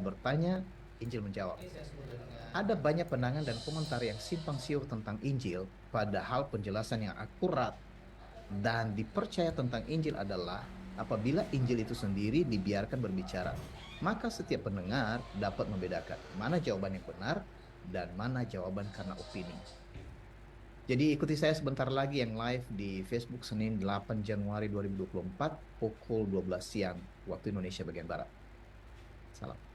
bertanya, Injil menjawab. Ada banyak pandangan dan komentar yang simpang siur tentang Injil, padahal penjelasan yang akurat dan dipercaya tentang Injil adalah apabila Injil itu sendiri dibiarkan berbicara, maka setiap pendengar dapat membedakan mana jawaban yang benar dan mana jawaban karena opini. Jadi ikuti saya sebentar lagi yang live di Facebook Senin 8 Januari 2024 pukul 12 siang waktu Indonesia bagian Barat. Salam.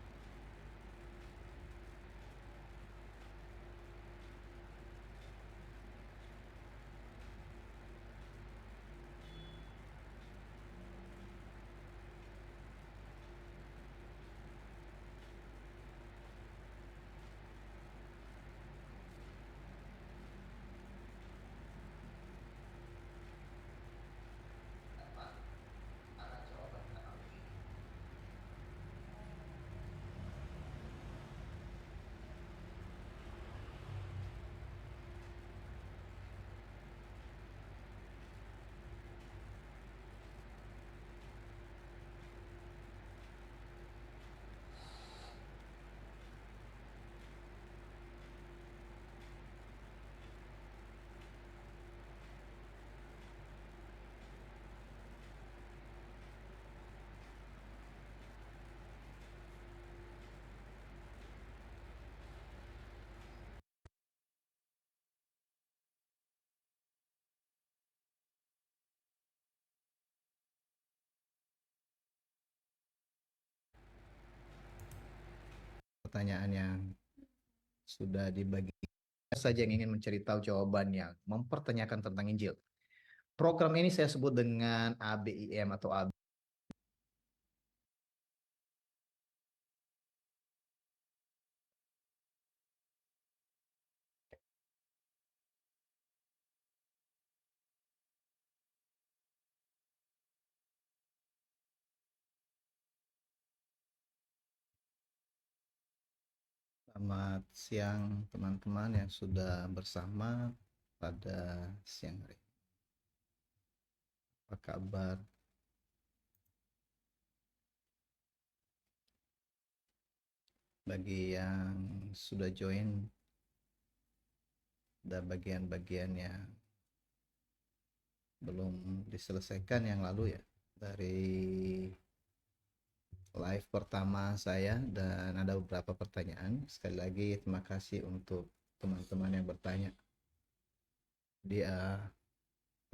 Pertanyaan yang sudah dibagi saja yang ingin mencari tahu jawaban yang mempertanyakan tentang Injil. Program ini saya sebut dengan ABIM atau AB. Selamat siang teman-teman yang sudah bersama pada siang hari. Apa kabar? Bagi yang sudah join dan bagian-bagian yang belum diselesaikan yang lalu ya dari live pertama saya, dan ada beberapa pertanyaan. Sekali lagi terima kasih untuk teman-teman yang bertanya. Dia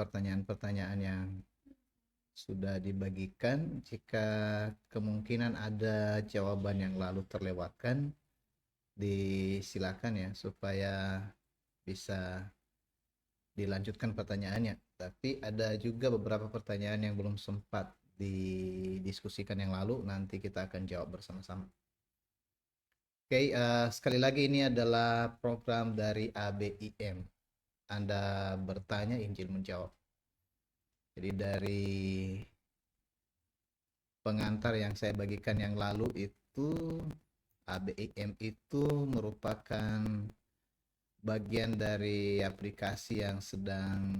pertanyaan-pertanyaan yang sudah dibagikan, jika kemungkinan ada jawaban yang lalu terlewatkan, disilakan ya supaya bisa dilanjutkan pertanyaannya. Tapi ada juga beberapa pertanyaan yang belum sempat didiskusikan yang lalu, nanti kita akan jawab bersama-sama. Oke, sekali lagi ini adalah program dari ABIM. Anda bertanya, Injil menjawab. Jadi dari pengantar yang saya bagikan yang lalu itu, ABIM itu merupakan bagian dari aplikasi yang sedang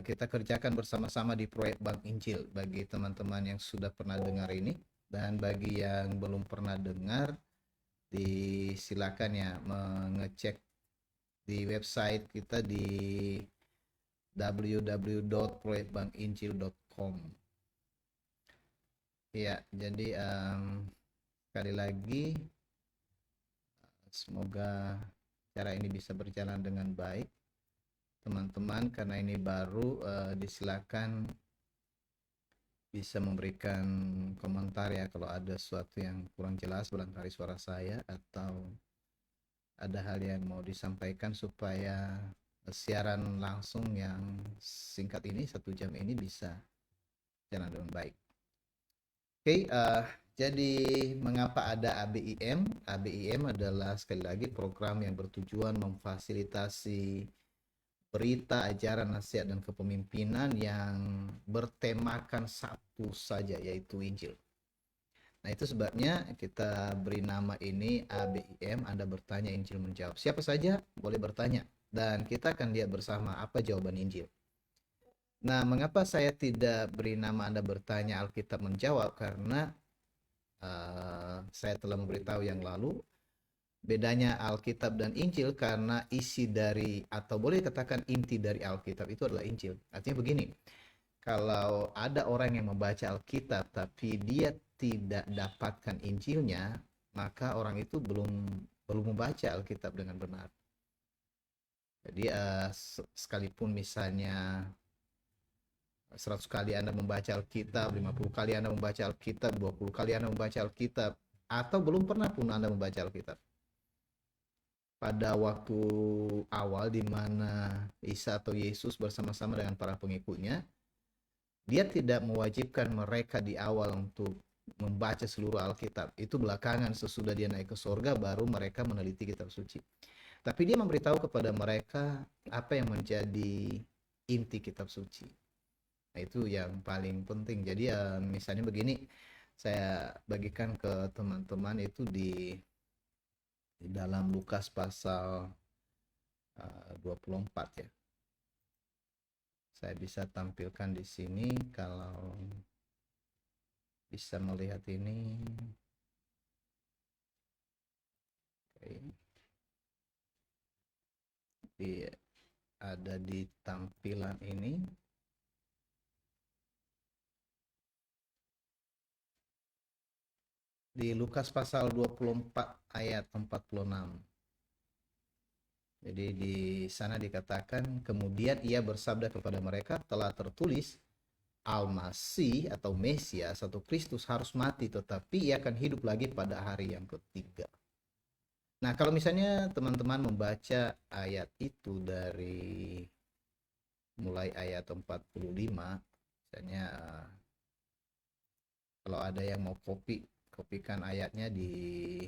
kita kerjakan bersama-sama di proyek Bank Injil. Bagi teman-teman yang sudah pernah dengar ini, dan bagi yang belum pernah dengar, disilakan ya mengecek di website kita di www.proyekbankinjil.com. Ya, jadi sekali lagi semoga cara ini bisa berjalan dengan baik teman-teman. Karena ini baru, disilakan bisa memberikan komentar ya kalau ada sesuatu yang kurang jelas, barangkali suara saya, atau ada hal yang mau disampaikan supaya siaran langsung yang singkat ini 1 jam ini bisa jalan dengan baik. Oke, jadi mengapa ada ABIM? ABIM adalah sekali lagi program yang bertujuan memfasilitasi berita, ajaran, nasihat, dan kepemimpinan yang bertemakan satu saja, yaitu Injil. Nah, itu sebabnya kita beri nama ini ABIM, Anda bertanya, Injil menjawab. Siapa saja boleh bertanya, dan kita akan lihat bersama apa jawaban Injil. Nah, mengapa saya tidak beri nama Anda bertanya, Alkitab menjawab? Karena saya telah memberitahu yang lalu, bedanya Alkitab dan Injil karena isi dari, atau boleh katakan inti dari Alkitab itu adalah Injil. Artinya begini, kalau ada orang yang membaca Alkitab tapi dia tidak dapatkan Injilnya, maka orang itu belum membaca Alkitab dengan benar. Jadi sekalipun misalnya 100 kali Anda membaca Alkitab, 50 kali Anda membaca Alkitab, 20 kali Anda membaca Alkitab, atau belum pernah pun Anda membaca Alkitab. Pada waktu awal di mana Isa atau Yesus bersama-sama dengan para pengikutnya, dia tidak mewajibkan mereka di awal untuk membaca seluruh Alkitab. Itu belakangan sesudah dia naik ke sorga baru mereka meneliti kitab suci. Tapi dia memberitahu kepada mereka apa yang menjadi inti kitab suci. Nah, itu yang paling penting. Jadi misalnya begini, saya bagikan ke teman-teman itu di dalam Lukas pasal 24 ya. Saya bisa tampilkan di sini kalau bisa melihat ini. Oke. Ada di tampilan ini. Di Lukas pasal 24 ayat 46. Jadi di sana dikatakan, kemudian ia bersabda kepada mereka, telah tertulis, Al-Masih atau Mesias atau Kristus harus mati, tetapi ia akan hidup lagi pada hari yang ketiga. Nah, kalau misalnya teman-teman membaca ayat itu dari mulai ayat 45, misalnya kalau ada yang mau kopikan ayatnya di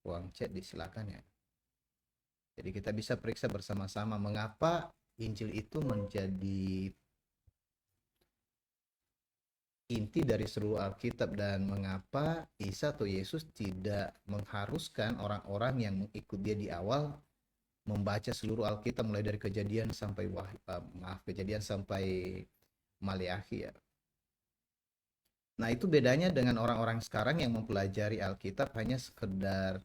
ruang chat, disilakan ya. Jadi kita bisa periksa bersama-sama mengapa Injil itu menjadi inti dari seluruh Alkitab dan mengapa Isa atau Yesus tidak mengharuskan orang-orang yang mengikut dia di awal membaca seluruh Alkitab mulai dari Kejadian sampai Kejadian sampai Maleakhi ya. Nah, itu bedanya dengan orang-orang sekarang yang mempelajari Alkitab hanya sekedar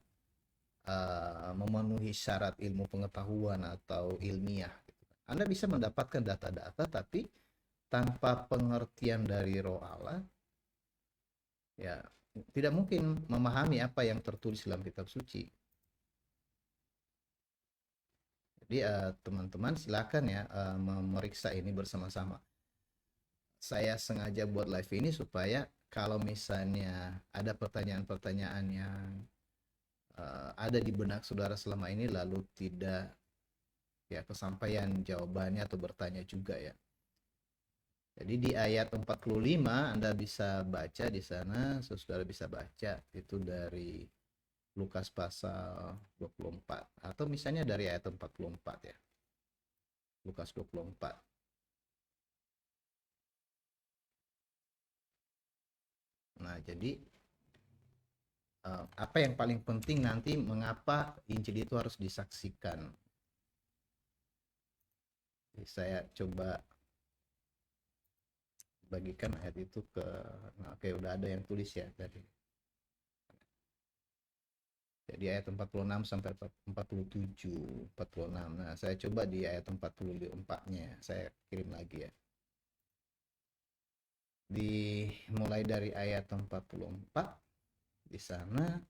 memenuhi syarat ilmu pengetahuan atau ilmiah. Anda bisa mendapatkan data-data, tapi tanpa pengertian dari Roh Allah, ya tidak mungkin memahami apa yang tertulis dalam kitab suci. Jadi teman-teman silakan ya memeriksa ini bersama-sama. Saya sengaja buat live ini supaya kalau misalnya ada pertanyaan-pertanyaan yang ada di benak saudara selama ini lalu tidak ya kesampaian jawabannya atau bertanya juga ya. Jadi di ayat 45 Anda bisa baca di sana, saudara bisa baca itu dari Lukas pasal 24 atau misalnya dari ayat 44 ya. Lukas 24. Nah, jadi apa yang paling penting nanti mengapa Injil itu harus disaksikan. Jadi saya coba bagikan ayat itu ke oke, udah ada yang tulis ya tadi. Jadi ayat 46 sampai 47, 46. Nah, saya coba di ayat 44-nya saya kirim lagi ya. Mulai dari ayat 44 di sana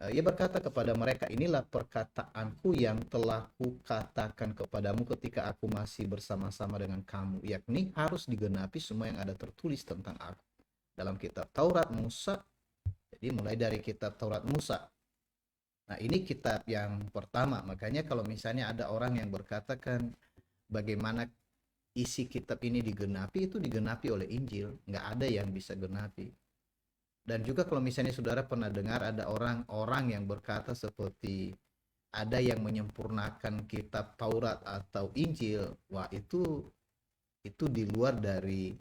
ia berkata kepada mereka, inilah perkataanku yang telah kukatakan kepadamu ketika aku masih bersama-sama dengan kamu, yakni harus digenapi semua yang ada tertulis tentang aku dalam kitab Taurat Musa. Jadi mulai dari kitab Taurat Musa. Nah, ini kitab yang pertama. Makanya kalau misalnya ada orang yang berkatakan bagaimana isi kitab ini digenapi, itu digenapi oleh Injil. Nggak ada yang bisa genapi. Dan juga kalau misalnya saudara pernah dengar ada orang-orang yang berkata seperti ada yang menyempurnakan kitab Taurat atau Injil, wah itu di luar dari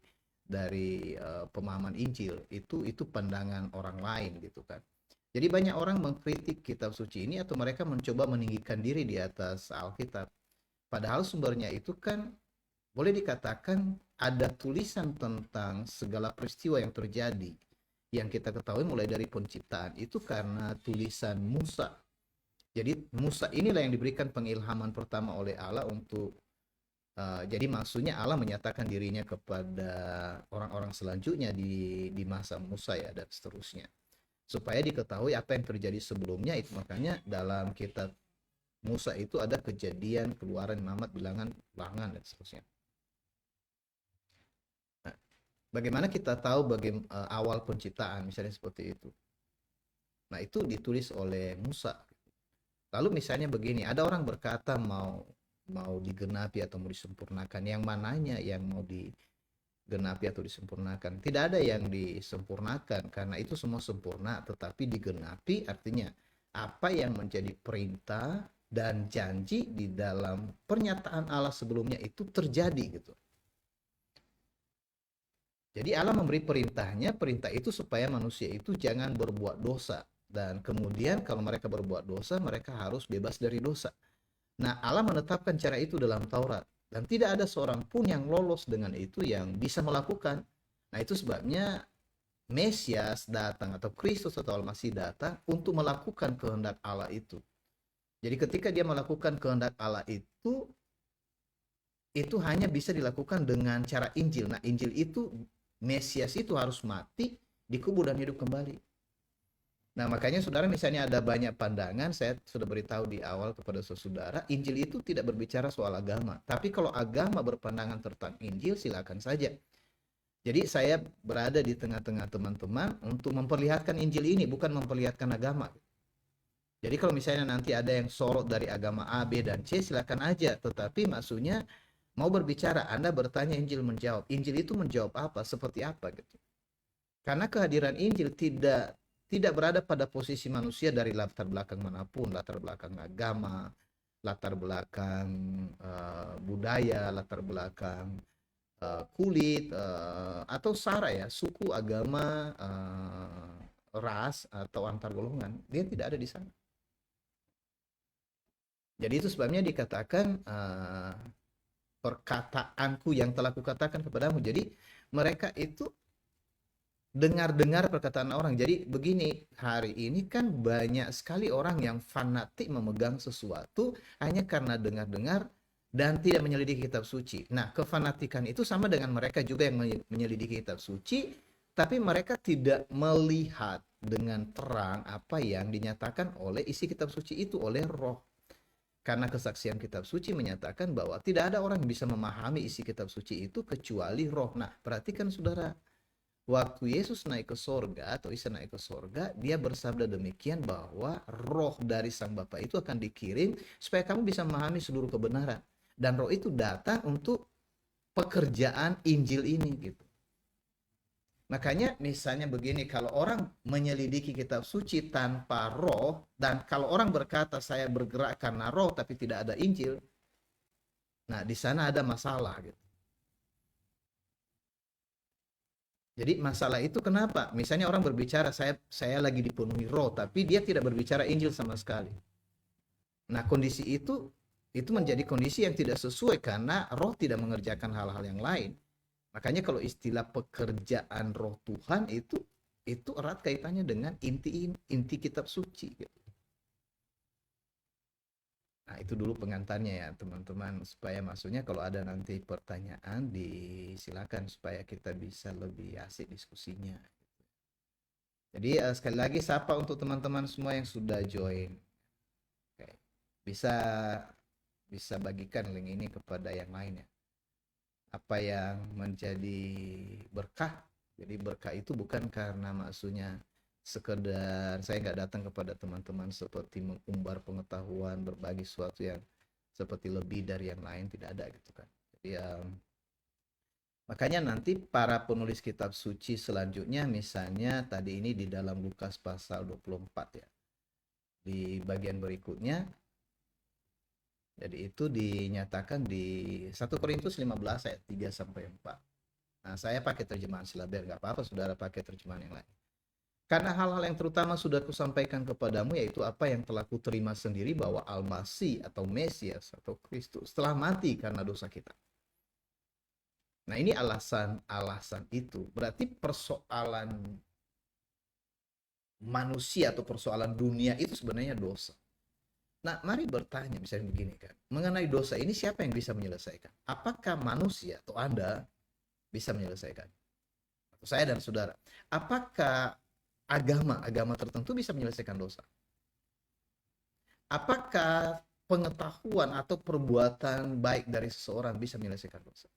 pemahaman Injil. Itu pandangan orang lain gitu kan. Jadi banyak orang mengkritik kitab suci ini atau mereka mencoba meninggikan diri di atas Alkitab. Padahal sumbernya itu kan boleh dikatakan ada tulisan tentang segala peristiwa yang terjadi yang kita ketahui mulai dari penciptaan itu karena tulisan Musa. Jadi Musa inilah yang diberikan pengilhaman pertama oleh Allah untuk jadi maksudnya Allah menyatakan dirinya kepada orang-orang selanjutnya di masa Musa ya dan seterusnya. Supaya diketahui apa yang terjadi sebelumnya itu, makanya dalam kitab Musa itu ada kejadian, keluaran, Muhammad, bilangan, ulangan dan seterusnya. Nah, bagaimana kita tahu awal penciptaan misalnya seperti itu? Nah, itu ditulis oleh Musa. Lalu misalnya begini, ada orang berkata mau digenapi atau mau disempurnakan, yang mananya yang mau digenapi atau disempurnakan? Tidak ada yang disempurnakan karena itu semua sempurna, tetapi digenapi artinya apa yang menjadi perintah dan janji di dalam pernyataan Allah sebelumnya itu terjadi gitu. Jadi Allah memberi perintahnya, perintah itu supaya manusia itu jangan berbuat dosa. Dan kemudian kalau mereka berbuat dosa, mereka harus bebas dari dosa. Nah, Allah menetapkan cara itu dalam Taurat. Dan tidak ada seorang pun yang lolos dengan itu yang bisa melakukan. Nah, itu sebabnya Mesias datang atau Kristus atau Al-Masih datang untuk melakukan kehendak Allah itu. Jadi ketika dia melakukan kehendak Allah itu hanya bisa dilakukan dengan cara Injil. Nah, Injil itu, Mesias itu harus mati, dikubur dan hidup kembali. Nah, makanya saudara misalnya ada banyak pandangan, saya sudah beritahu di awal kepada saudara, Injil itu tidak berbicara soal agama. Tapi kalau agama berpandangan tentang Injil, silakan saja. Jadi saya berada di tengah-tengah teman-teman untuk memperlihatkan Injil ini, bukan memperlihatkan agama. Jadi kalau misalnya nanti ada yang sorot dari agama A, B, dan C, silakan aja. Tetapi maksudnya mau berbicara, Anda bertanya, Injil menjawab. Injil itu menjawab apa, seperti apa gitu. Karena kehadiran Injil tidak berada pada posisi manusia dari latar belakang manapun, latar belakang agama, latar belakang budaya, latar belakang kulit atau sara ya, suku, agama, ras atau antar golongan, dia tidak ada di sana. Jadi itu sebabnya dikatakan perkataanku yang telah kukatakan kepadamu. Jadi mereka itu dengar-dengar perkataan orang. Jadi begini, hari ini kan banyak sekali orang yang fanatik memegang sesuatu hanya karena dengar-dengar dan tidak menyelidiki kitab suci. Nah, kefanatikan itu sama dengan mereka juga yang menyelidiki kitab suci, tapi mereka tidak melihat dengan terang apa yang dinyatakan oleh isi kitab suci itu, oleh Roh. Karena kesaksian kitab suci menyatakan bahwa tidak ada orang yang bisa memahami isi kitab suci itu kecuali Roh. Nah, perhatikan saudara, waktu Yesus naik ke sorga atau Isa naik ke sorga, dia bersabda demikian bahwa Roh dari Sang Bapa itu akan dikirim supaya kamu bisa memahami seluruh kebenaran. Dan Roh itu datang untuk pekerjaan Injil ini gitu. Makanya misalnya begini, kalau orang menyelidiki kitab suci tanpa Roh, dan kalau orang berkata saya bergerak karena Roh tapi tidak ada Injil, nah di sana ada masalah gitu. Jadi masalah itu kenapa? Misalnya orang berbicara saya lagi dipenuhi Roh, tapi dia tidak berbicara Injil sama sekali. Nah, kondisi itu menjadi kondisi yang tidak sesuai karena Roh tidak mengerjakan hal-hal yang lain. Makanya kalau istilah pekerjaan Roh Tuhan itu erat kaitannya dengan inti kitab suci gitu. Nah, itu dulu pengantarnya ya, teman-teman, supaya maksudnya kalau ada nanti pertanyaan disilakan supaya kita bisa lebih asik diskusinya. Jadi sekali lagi sapa untuk teman-teman semua yang sudah join. Oke. Bisa bagikan link ini kepada yang lainnya. Apa yang menjadi berkah. Jadi berkah itu bukan karena maksudnya sekedar saya nggak datang kepada teman-teman seperti mengumbar pengetahuan, berbagi sesuatu yang seperti lebih dari yang lain, tidak ada gitu kan. Jadi makanya nanti para penulis kitab suci selanjutnya, misalnya tadi ini di dalam Lukas pasal 24 ya, di bagian berikutnya, jadi itu dinyatakan di 1 Korintus 15 ayat 3 sampai 4. Nah, saya pakai terjemahan Silaber, nggak apa-apa saudara pakai terjemahan yang lain. Karena hal-hal yang terutama sudah kusampaikan kepadamu, yaitu apa yang telah kuterima sendiri, bahwa Al-Masih atau Mesias atau Kristus telah mati karena dosa kita. Nah, ini alasan itu. Berarti persoalan manusia atau persoalan dunia itu sebenarnya dosa. Nah, mari bertanya misalnya begini kan, mengenai dosa ini siapa yang bisa menyelesaikan? Apakah manusia atau Anda bisa menyelesaikan? Atau saya dan saudara? Apakah agama tertentu bisa menyelesaikan dosa? Apakah pengetahuan atau perbuatan baik dari seseorang bisa menyelesaikan dosa?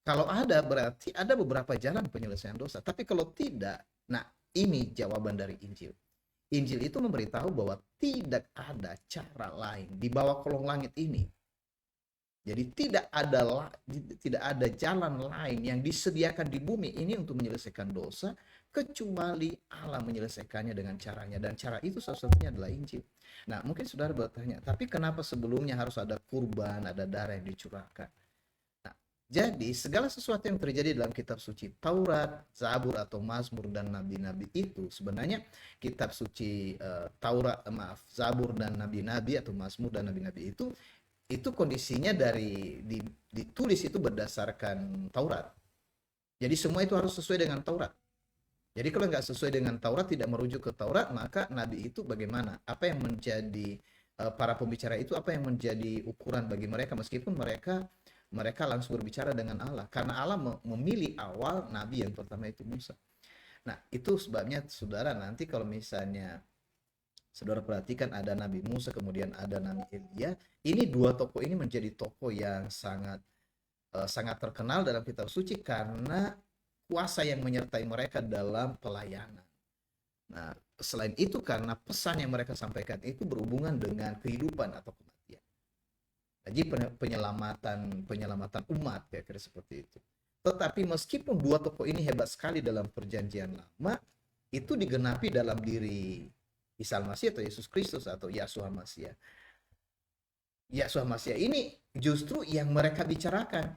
Kalau ada, berarti ada beberapa jalan penyelesaian dosa. Tapi kalau tidak, nah ini jawaban dari Injil. Injil itu memberitahu bahwa tidak ada cara lain di bawah kolong langit ini. Jadi tidak ada jalan lain yang disediakan di bumi ini untuk menyelesaikan dosa kecuali Allah menyelesaikannya dengan caranya, dan cara itu salah satunya adalah Injil. Nah, mungkin saudara bertanya, tapi kenapa sebelumnya harus ada kurban, ada darah yang dicurahkan? Nah, jadi segala sesuatu yang terjadi dalam kitab suci Taurat, Zabur atau Mazmur dan nabi-nabi itu sebenarnya kitab suci Zabur dan nabi-nabi atau Mazmur dan nabi-nabi itu kondisinya ditulis itu berdasarkan Taurat. Jadi semua itu harus sesuai dengan Taurat. Jadi kalau nggak sesuai dengan Taurat, tidak merujuk ke Taurat, maka nabi itu bagaimana? Apa yang menjadi para pembicara itu, apa yang menjadi ukuran bagi mereka, meskipun mereka langsung berbicara dengan Allah, karena Allah memilih awal nabi yang pertama itu Musa. Nah, itu sebabnya saudara, nanti kalau misalnya saudara perhatikan ada Nabi Musa, kemudian ada Nabi Elia. Ini dua tokoh ini menjadi tokoh yang sangat terkenal dalam kitab suci karena kuasa yang menyertai mereka dalam pelayanan. Nah, selain itu karena pesan yang mereka sampaikan itu berhubungan dengan kehidupan atau kematian. Jadi penyelamatan umat, ya kira seperti itu. Tetapi meskipun dua tokoh ini hebat sekali dalam perjanjian lama, itu digenapi dalam diri Isa Al-Masih atau Yesus Kristus atau Yahshua Mashiach. Yahshua Mashiach ini justru yang mereka bicarakan.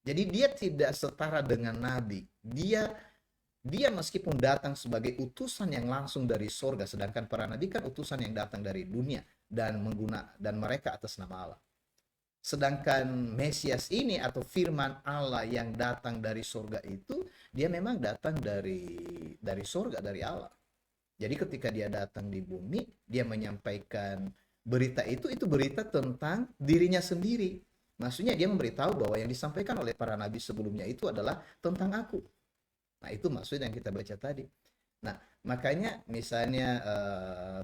Jadi dia tidak setara dengan nabi. Dia meskipun datang sebagai utusan yang langsung dari sorga, sedangkan para nabi kan utusan yang datang dari dunia dan mereka atas nama Allah. Sedangkan Mesias ini atau firman Allah yang datang dari sorga itu, dia memang datang dari sorga, dari Allah. Jadi ketika dia datang di bumi, dia menyampaikan berita itu berita tentang dirinya sendiri. Maksudnya dia memberitahu bahwa yang disampaikan oleh para nabi sebelumnya itu adalah tentang aku. Nah, itu maksud yang kita baca tadi. Nah, makanya misalnya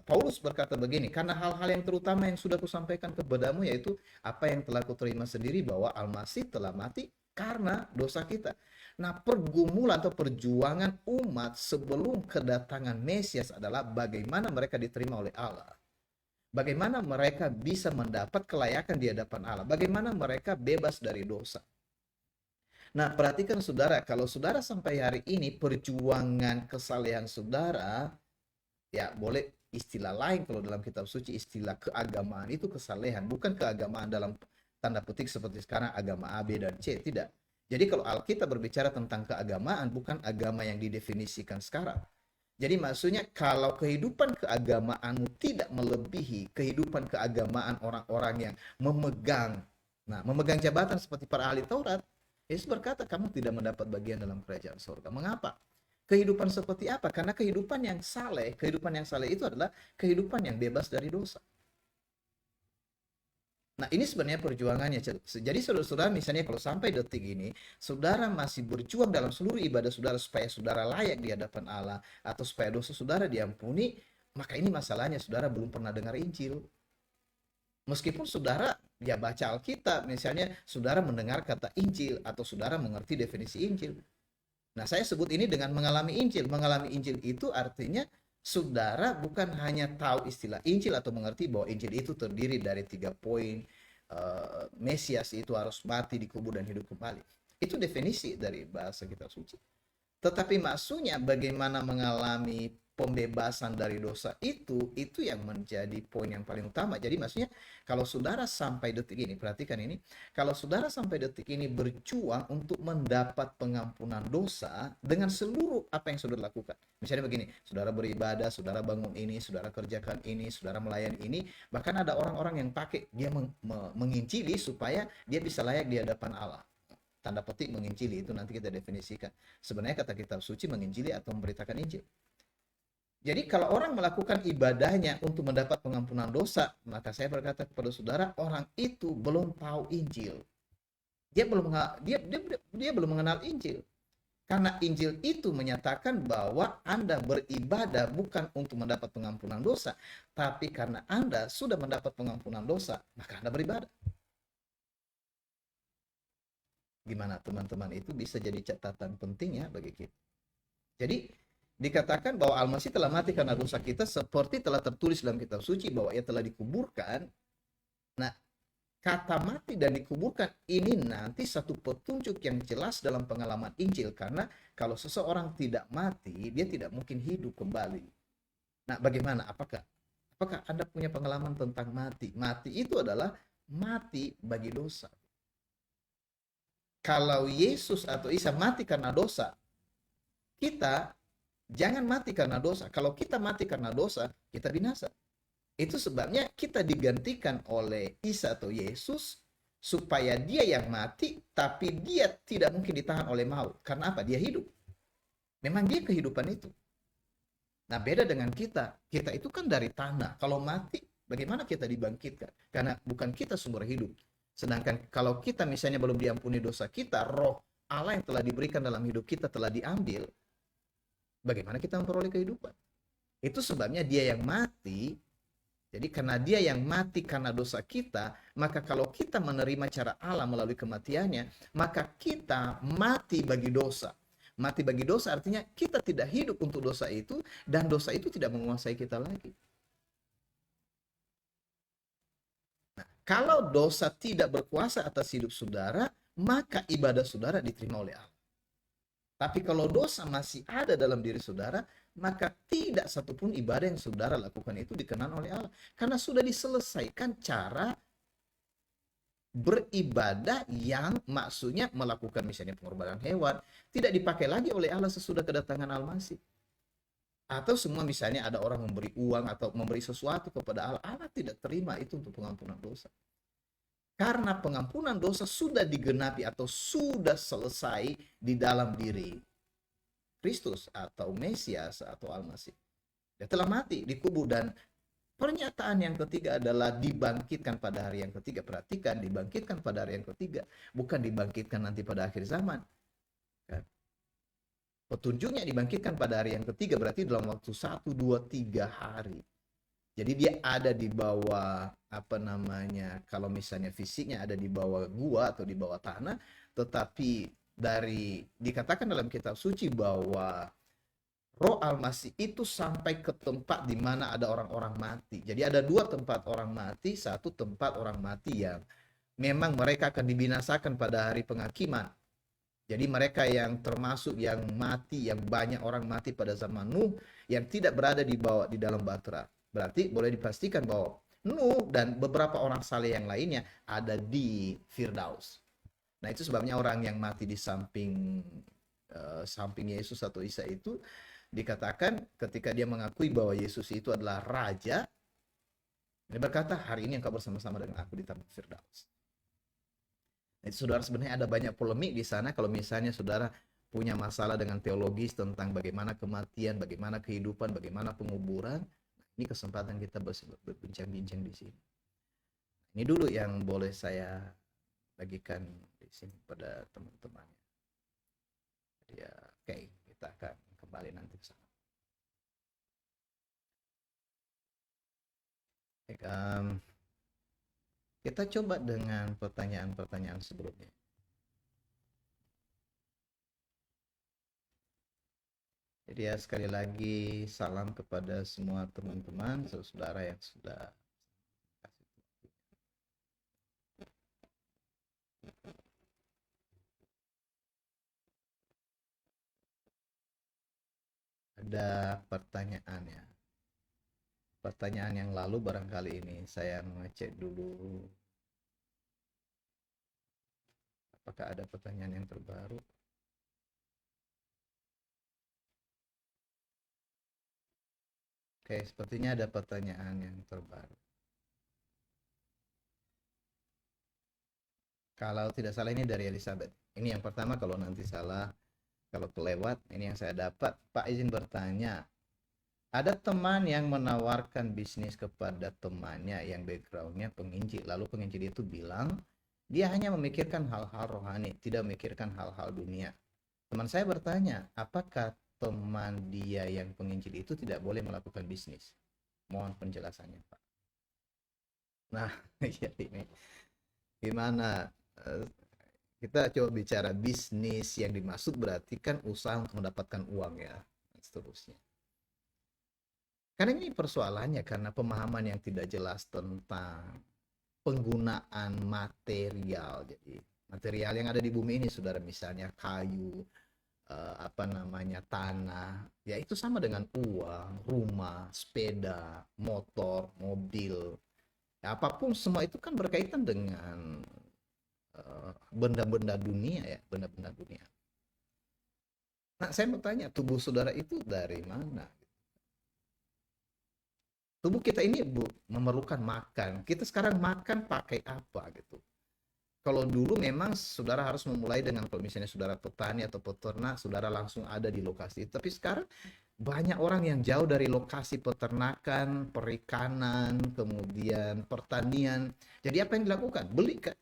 Paulus berkata begini, karena hal-hal yang terutama yang sudah kusampaikan kepadamu, yaitu apa yang telah kuterima sendiri, bahwa Al-Masih telah mati karena dosa kita. Nah, pergumulan atau perjuangan umat sebelum kedatangan Mesias adalah bagaimana mereka diterima oleh Allah. Bagaimana mereka bisa mendapat kelayakan di hadapan Allah. Bagaimana mereka bebas dari dosa. Nah, perhatikan saudara, kalau saudara sampai hari ini perjuangan kesalehan saudara, ya boleh istilah lain kalau dalam kitab suci, istilah keagamaan itu kesalehan. Bukan keagamaan dalam tanda petik seperti sekarang agama A, B, dan C. Tidak. Jadi kalau Alkitab berbicara tentang keagamaan, bukan agama yang didefinisikan sekarang. Jadi maksudnya kalau kehidupan keagamaanmu tidak melebihi kehidupan keagamaan orang-orang yang memegang jabatan seperti para ahli Taurat, Yesus berkata kamu tidak mendapat bagian dalam kerajaan surga. Mengapa? Kehidupan seperti apa? Karena kehidupan yang saleh itu adalah kehidupan yang bebas dari dosa. Nah, ini sebenarnya perjuangannya. Jadi saudara-saudara, misalnya kalau sampai detik ini, saudara masih berjuang dalam seluruh ibadah saudara supaya saudara layak di hadapan Allah, atau supaya dosa saudara diampuni, maka ini masalahnya saudara belum pernah dengar Injil. Meskipun saudara ya baca Alkitab, misalnya saudara mendengar kata Injil, atau saudara mengerti definisi Injil. Nah, saya sebut ini dengan mengalami Injil. Mengalami Injil itu artinya saudara bukan hanya tahu istilah Injil atau mengerti bahwa Injil itu terdiri dari 3 poin. Mesias itu harus mati, dikubur, dan hidup kembali. Itu definisi dari bahasa kitab suci. Tetapi maksudnya bagaimana mengalami pembebasan dari dosa itu yang menjadi poin yang paling utama. Jadi maksudnya kalau saudara sampai detik ini, perhatikan ini, kalau saudara sampai detik ini berjuang untuk mendapat pengampunan dosa dengan seluruh apa yang saudara lakukan. Misalnya begini, saudara beribadah, saudara bangun ini, saudara kerjakan ini, saudara melayani ini, bahkan ada orang-orang yang pakai dia menginjili supaya dia bisa layak di hadapan Allah. Tanda petik menginjili itu nanti kita definisikan. Sebenarnya kata kitab suci menginjili atau memberitakan Injil. Jadi kalau orang melakukan ibadahnya untuk mendapat pengampunan dosa, maka saya berkata kepada saudara, orang itu belum tahu Injil. Dia belum mengenal Injil. Karena Injil itu menyatakan bahwa Anda beribadah bukan untuk mendapat pengampunan dosa, tapi karena Anda sudah mendapat pengampunan dosa, maka Anda beribadah. Gimana teman-teman, itu bisa jadi catatan penting ya bagi kita. Jadi dikatakan bahwa Al-Masih telah mati karena dosa kita seperti telah tertulis dalam kitab suci bahwa ia telah dikuburkan. Nah, kata mati dan dikuburkan ini nanti satu petunjuk yang jelas dalam pengalaman Injil, karena kalau seseorang tidak mati, dia tidak mungkin hidup kembali. Nah, bagaimana? Apakah Anda punya pengalaman tentang mati? Mati itu adalah mati bagi dosa. Kalau Yesus atau Isa mati karena dosa, kita jangan mati karena dosa. Kalau kita mati karena dosa, kita binasa. Itu sebabnya kita digantikan oleh Isa atau Yesus supaya dia yang mati, tapi dia tidak mungkin ditahan oleh maut. Karena apa? Dia hidup. Memang dia kehidupan itu. Nah, beda dengan kita. Kita itu kan dari tanah. Kalau mati, bagaimana kita dibangkitkan? Karena bukan kita sumber hidup. Sedangkan kalau kita misalnya belum diampuni dosa kita, roh Allah yang telah diberikan dalam hidup kita telah diambil, bagaimana kita memperoleh kehidupan? Itu sebabnya dia yang mati. Jadi karena dia yang mati karena dosa kita, maka kalau kita menerima cara Allah melalui kematiannya, maka kita mati bagi dosa. Mati bagi dosa artinya kita tidak hidup untuk dosa itu, dan dosa itu tidak menguasai kita lagi. Nah, kalau dosa tidak berkuasa atas hidup saudara, maka ibadah saudara diterima oleh Allah. Tapi kalau dosa masih ada dalam diri saudara, maka tidak satupun ibadah yang saudara lakukan itu dikenan oleh Allah. Karena sudah diselesaikan cara beribadah yang maksudnya melakukan misalnya pengorbanan hewan, tidak dipakai lagi oleh Allah sesudah kedatangan Al-Masih. Atau semua misalnya ada orang memberi uang atau memberi sesuatu kepada Allah, Allah tidak terima itu untuk pengampunan dosa. Karena pengampunan dosa sudah digenapi atau sudah selesai di dalam diri Kristus atau Mesias atau Al-Masih. Dia telah mati, dikubur, dan pernyataan yang ketiga adalah dibangkitkan pada hari yang ketiga. Perhatikan, dibangkitkan pada hari yang ketiga, bukan dibangkitkan nanti pada akhir zaman. Petunjuknya dibangkitkan pada hari yang ketiga, berarti dalam waktu 1, 2, 3 hari. Jadi dia ada di bawah apa namanya, kalau misalnya fisiknya ada di bawah gua atau di bawah tanah, tetapi dari dikatakan dalam kitab suci bahwa Roh Al-Masih itu sampai ke tempat di mana ada orang-orang mati. Jadi ada dua tempat orang mati, satu tempat orang mati yang memang mereka akan dibinasakan pada hari penghakiman. Jadi mereka yang termasuk yang mati, yang banyak orang mati pada zaman Nuh, yang tidak berada di bawah di dalam Batra. Berarti boleh dipastikan bahwa Nuh dan beberapa orang saleh yang lainnya ada di Firdaus. Nah, itu sebabnya orang yang mati di samping Yesus atau Isa itu dikatakan ketika dia mengakui bahwa Yesus itu adalah raja, dia berkata, hari ini engkau bersama-sama dengan aku di taman Firdaus. Nah, itu saudara, sebenarnya ada banyak polemik di sana. Kalau misalnya saudara punya masalah dengan teologis tentang bagaimana kematian, bagaimana kehidupan, bagaimana penguburan, ini kesempatan kita berbincang-bincang di sini. Ini dulu yang boleh saya bagikan di sini pada teman-teman. Ya, oke, kita akan kembali nanti ke sana. Kita coba dengan pertanyaan-pertanyaan sebelumnya. Jadi ya, sekali lagi salam kepada semua teman-teman, saudara yang sudah ada pertanyaan ya. Pertanyaan yang lalu barangkali ini saya mengecek dulu apakah ada pertanyaan yang terbaru. Oke, sepertinya ada pertanyaan yang terbaru. Kalau tidak salah ini dari Elizabeth. Ini yang pertama, kalau nanti salah, kalau kelewat, ini yang saya dapat. Pak izin bertanya, Ada teman yang menawarkan bisnis kepada temannya yang backgroundnya penginjil. Lalu penginjil itu bilang, dia hanya memikirkan hal-hal rohani, tidak memikirkan hal-hal dunia. Teman saya bertanya, apakah teman dia yang penginjil itu tidak boleh melakukan bisnis? Mohon penjelasannya, Pak. Nah, ya ini gimana? Eh, Kita coba bicara bisnis, yang dimaksud berarti kan usaha untuk mendapatkan uang ya, dan seterusnya. Karena ini persoalannya karena pemahaman yang tidak jelas tentang penggunaan material. Jadi material yang ada di bumi ini, saudara, misalnya kayu, apa namanya, tanah, ya itu sama dengan uang, rumah, sepeda, motor, mobil. Ya, apapun semua itu kan berkaitan dengan benda-benda dunia ya, benda-benda dunia. Nah, saya mau tanya, tubuh saudara itu dari mana? Tubuh kita ini memerlukan makan. Kita sekarang makan pakai apa gitu? Kalau dulu memang saudara harus memulai dengan, kalau misalnya saudara petani atau peternak, saudara langsung ada di lokasi. Tapi sekarang banyak orang yang jauh dari lokasi peternakan, perikanan, kemudian pertanian. Jadi apa yang dilakukan? Beli kan?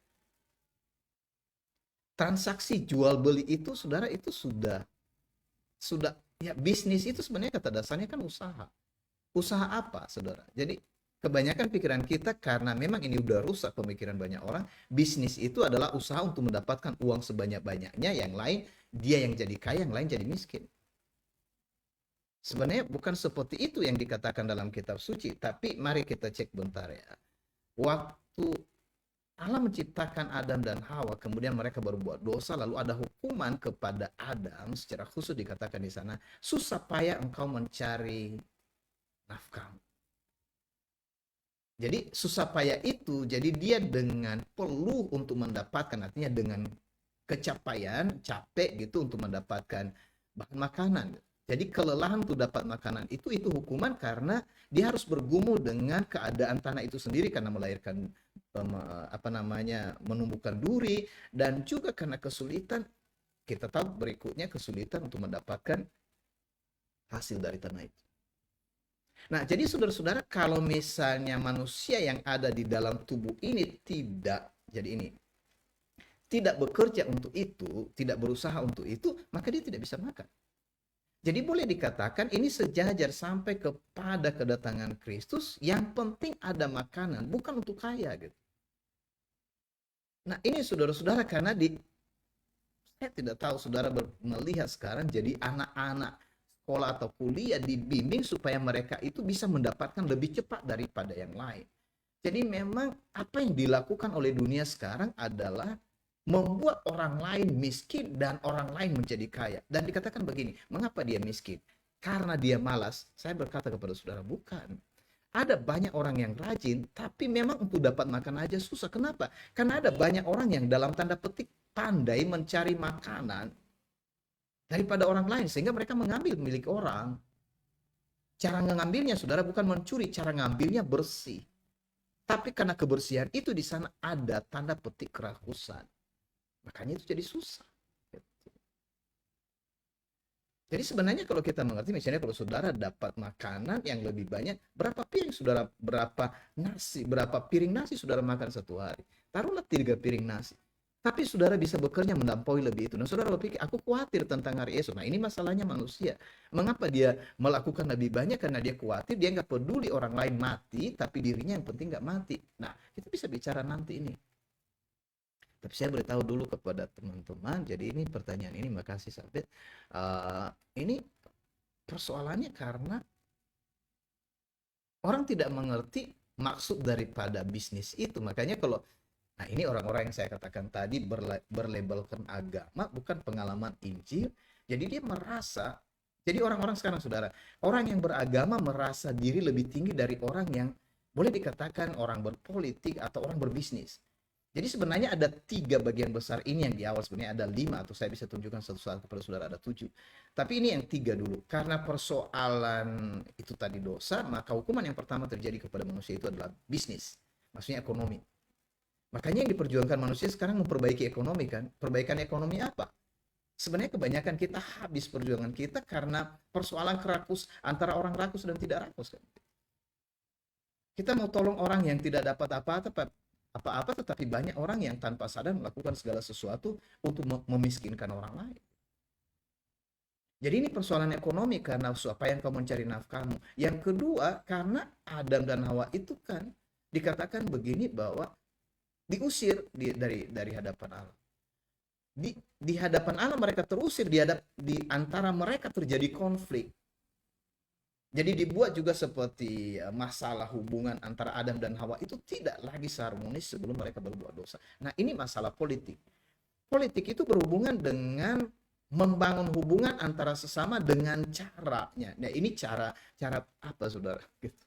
Transaksi jual beli itu saudara itu sudah ya, bisnis itu sebenarnya kata dasarnya kan usaha. Usaha apa, saudara? Jadi kebanyakan pikiran kita, karena memang ini udah rusak pemikiran banyak orang, bisnis itu adalah usaha untuk mendapatkan uang sebanyak-banyaknya, yang lain dia yang jadi kaya, yang lain jadi miskin. Sebenarnya bukan seperti itu yang dikatakan dalam kitab suci, tapi mari kita cek bentar ya. Waktu Allah menciptakan Adam dan Hawa, kemudian mereka berbuat dosa, lalu ada hukuman kepada Adam, secara khusus dikatakan di sana, susah payah engkau mencari nafkah. Jadi susah payah itu, jadi dia dengan perlu untuk mendapatkan, artinya dengan kecapaian, capek gitu untuk mendapatkan bahan makanan. Jadi kelelahan untuk dapat makanan itu hukuman, karena dia harus bergumul dengan keadaan tanah itu sendiri karena melahirkan apa namanya, menumbuhkan duri, dan juga karena kesulitan, kita tahu berikutnya kesulitan untuk mendapatkan hasil dari tanah itu. Nah, jadi saudara-saudara, kalau misalnya manusia yang ada di dalam tubuh ini tidak bekerja untuk itu, tidak berusaha untuk itu, maka dia tidak bisa makan. Jadi boleh dikatakan ini sejajar sampai kepada kedatangan Kristus, yang penting ada makanan, bukan untuk kaya gitu. Nah, ini saudara-saudara, karena saya tidak tahu saudara melihat sekarang, jadi anak-anak sekolah atau kuliah dibimbing supaya mereka itu bisa mendapatkan lebih cepat daripada yang lain. Jadi memang apa yang dilakukan oleh dunia sekarang adalah membuat orang lain miskin dan orang lain menjadi kaya. Dan dikatakan begini, mengapa dia miskin? Karena dia malas. Saya berkata kepada saudara, bukan. Ada banyak orang yang rajin, tapi memang untuk dapat makan aja susah. Kenapa? Karena ada banyak orang yang dalam tanda petik pandai mencari makanan daripada orang lain, sehingga mereka mengambil milik orang. Cara mengambilnya, saudara, bukan mencuri, cara ngambilnya bersih. Tapi karena kebersihan itu di sana ada tanda petik kerakusan, makanya itu jadi susah. Jadi sebenarnya kalau kita mengerti, misalnya kalau saudara dapat makanan yang lebih banyak, berapa piring saudara, berapa piring nasi saudara makan satu hari? Taruhlah 3 piring nasi. Tapi saudara bisa bekerja melampaui lebih itu. Nah, saudara berpikir, aku khawatir tentang hari esok. Nah, ini masalahnya manusia. Mengapa dia melakukan lebih banyak? Karena dia khawatir, dia nggak peduli orang lain mati, tapi dirinya yang penting nggak mati. Nah, kita bisa bicara nanti ini. Tapi saya beritahu dulu kepada teman-teman, jadi ini pertanyaan ini, makasih Sabit. Ini persoalannya karena orang tidak mengerti maksud daripada bisnis itu. Makanya kalau nah, ini orang-orang yang saya katakan tadi berlabelkan agama, bukan pengalaman Injil. Jadi dia merasa, jadi orang-orang sekarang saudara, orang yang beragama merasa diri lebih tinggi dari orang yang boleh dikatakan orang berpolitik atau orang berbisnis. Jadi sebenarnya ada 3 bagian besar ini yang di awal, sebenarnya ada 5, atau saya bisa tunjukkan satu-satu kepada saudara, ada 7. Tapi ini yang 3 dulu. Karena persoalan itu tadi dosa, maka hukuman yang pertama terjadi kepada manusia itu adalah bisnis. Maksudnya ekonomi. Makanya yang diperjuangkan manusia sekarang memperbaiki ekonomi kan. Perbaikan ekonomi apa? Sebenarnya kebanyakan kita habis perjuangan kita karena persoalan kerakus antara orang rakus dan tidak rakus kan. Kita mau tolong orang yang tidak dapat apa-apa, tetapi banyak orang yang tanpa sadar melakukan segala sesuatu untuk memiskinkan orang lain. Jadi ini persoalan ekonomi karena supaya engkau mencari nafkahmu. Yang kedua, karena Adam dan Hawa itu kan dikatakan begini bahwa diusir dari hadapan Allah. Di hadapan Allah mereka terusir, di antara mereka terjadi konflik. Jadi dibuat juga seperti masalah hubungan antara Adam dan Hawa itu tidak lagi seharmonis sebelum mereka berbuat dosa. Nah, ini masalah politik. Politik itu berhubungan dengan membangun hubungan antara sesama dengan caranya. Nah, ini cara apa, saudara? Gitu.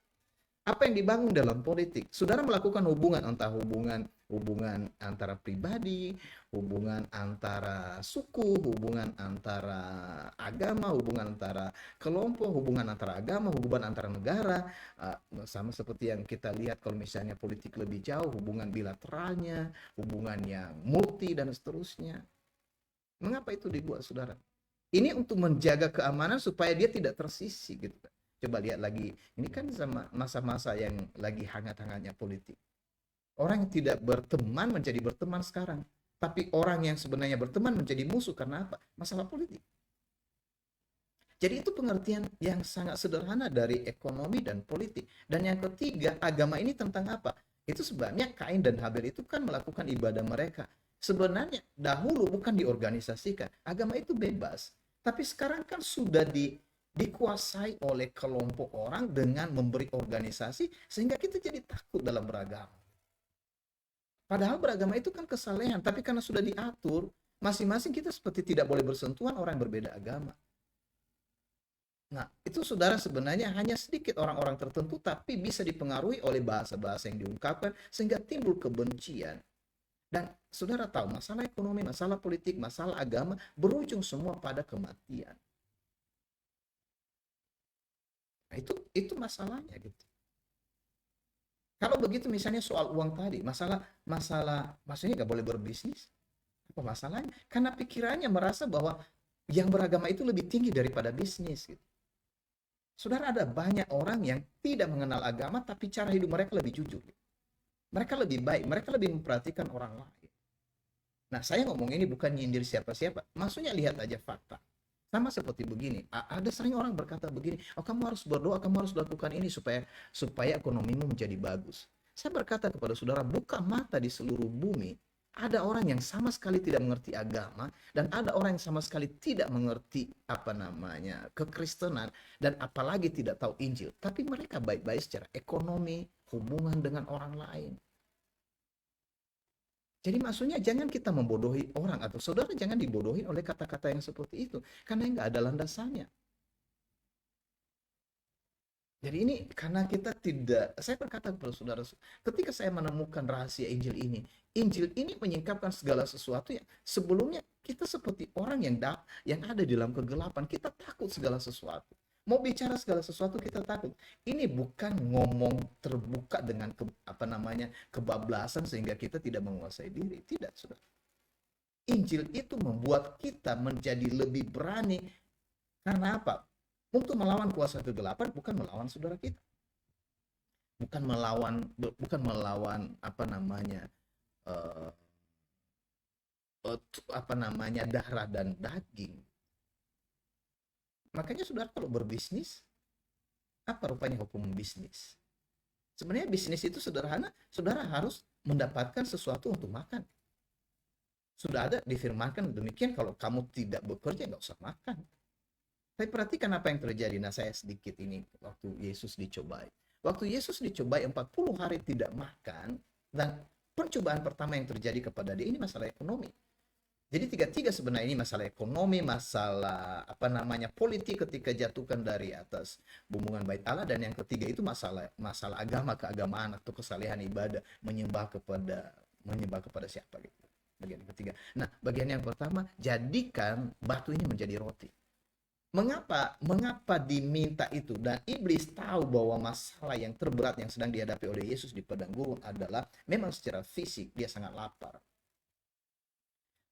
Apa yang dibangun dalam politik? Saudara melakukan hubungan, entah hubungan antara pribadi, hubungan antara suku, hubungan antara agama, hubungan antara kelompok, hubungan antara agama, hubungan antara negara, sama seperti yang kita lihat kalau misalnya politik lebih jauh, hubungan bilateralnya, hubungan yang multi dan seterusnya. Mengapa itu dibuat, saudara? Ini untuk menjaga keamanan supaya dia tidak tersisih gitu. Coba lihat lagi, ini kan sama masa-masa yang lagi hangat-hangatnya politik. Orang yang tidak berteman menjadi berteman sekarang. Tapi orang yang sebenarnya berteman menjadi musuh karena apa? Masalah politik. Jadi itu pengertian yang sangat sederhana dari ekonomi dan politik. Dan yang ketiga, agama ini tentang apa? Itu sebabnya Kain dan Habil itu kan melakukan ibadah mereka. Sebenarnya dahulu bukan diorganisasikan. Agama itu bebas. Tapi sekarang kan sudah dikuasai oleh kelompok orang dengan memberi organisasi sehingga kita jadi takut dalam beragama. Padahal beragama itu kan kesalehan, tapi karena sudah diatur, masing-masing kita seperti tidak boleh bersentuhan orang yang berbeda agama. Nah, itu saudara sebenarnya hanya sedikit orang-orang tertentu, tapi bisa dipengaruhi oleh bahasa-bahasa yang diungkapkan sehingga timbul kebencian. Dan saudara tahu, masalah ekonomi, masalah politik, masalah agama berujung semua pada kematian. Nah, itu masalahnya gitu. Kalau begitu misalnya soal uang tadi, maksudnya nggak boleh berbisnis. Apa masalahnya? Karena pikirannya merasa bahwa yang beragama itu lebih tinggi daripada bisnis gitu. Saudara, ada banyak orang yang tidak mengenal agama tapi cara hidup mereka lebih jujur. Mereka lebih baik, mereka lebih memperhatikan orang lain. Nah, saya ngomong ini bukan nyindir siapa-siapa. Maksudnya lihat aja fakta. Sama seperti begini, ada sering orang berkata begini, oh kamu harus berdoa, kamu harus lakukan ini supaya ekonomimu menjadi bagus. Saya berkata kepada saudara, buka mata di seluruh bumi. Ada orang yang sama sekali tidak mengerti agama dan ada orang yang sama sekali tidak mengerti kekristenan dan apalagi tidak tahu Injil. Tapi mereka baik-baik secara ekonomi, hubungan dengan orang lain. Jadi maksudnya jangan kita membodohi orang atau saudara jangan dibodohi oleh kata-kata yang seperti itu karena nggak ada landasannya. Jadi ini karena kita tidak, saya berkata kepada saudara, ketika saya menemukan rahasia Injil ini menyingkapkan segala sesuatu yang sebelumnya kita seperti orang yang ada di dalam kegelapan, kita takut segala sesuatu. Mau bicara segala sesuatu kita takut. Ini bukan ngomong terbuka dengan kebablasan sehingga kita tidak menguasai diri. Tidak, saudara. Injil itu membuat kita menjadi lebih berani. Karena apa? Untuk melawan kuasa kegelapan bukan melawan saudara kita. Bukan melawan darah dan daging. Makanya saudara kalau berbisnis, apa rupanya hukum bisnis? Sebenarnya bisnis itu sederhana, saudara harus mendapatkan sesuatu untuk makan. Sudah ada difirmankan demikian, kalau kamu tidak bekerja nggak usah makan. Tapi perhatikan apa yang terjadi. Nah, saya sedikit ini waktu Yesus dicobai. Waktu Yesus dicobai 40 hari tidak makan, dan pencobaan pertama yang terjadi kepada dia ini masalah ekonomi. Jadi tiga sebenarnya ini masalah ekonomi, masalah politik ketika jatuhkan dari atas bumbungan bait Allah, dan yang ketiga itu masalah agama, keagamaan atau kesalehan ibadah, menyembah kepada siapa gitu. Bagian ketiga. Nah, bagian yang pertama, jadikan batu ini menjadi roti. Mengapa diminta itu? Dan iblis tahu bahwa masalah yang terberat yang sedang dihadapi oleh Yesus di padang gurun adalah memang secara fisik dia sangat lapar.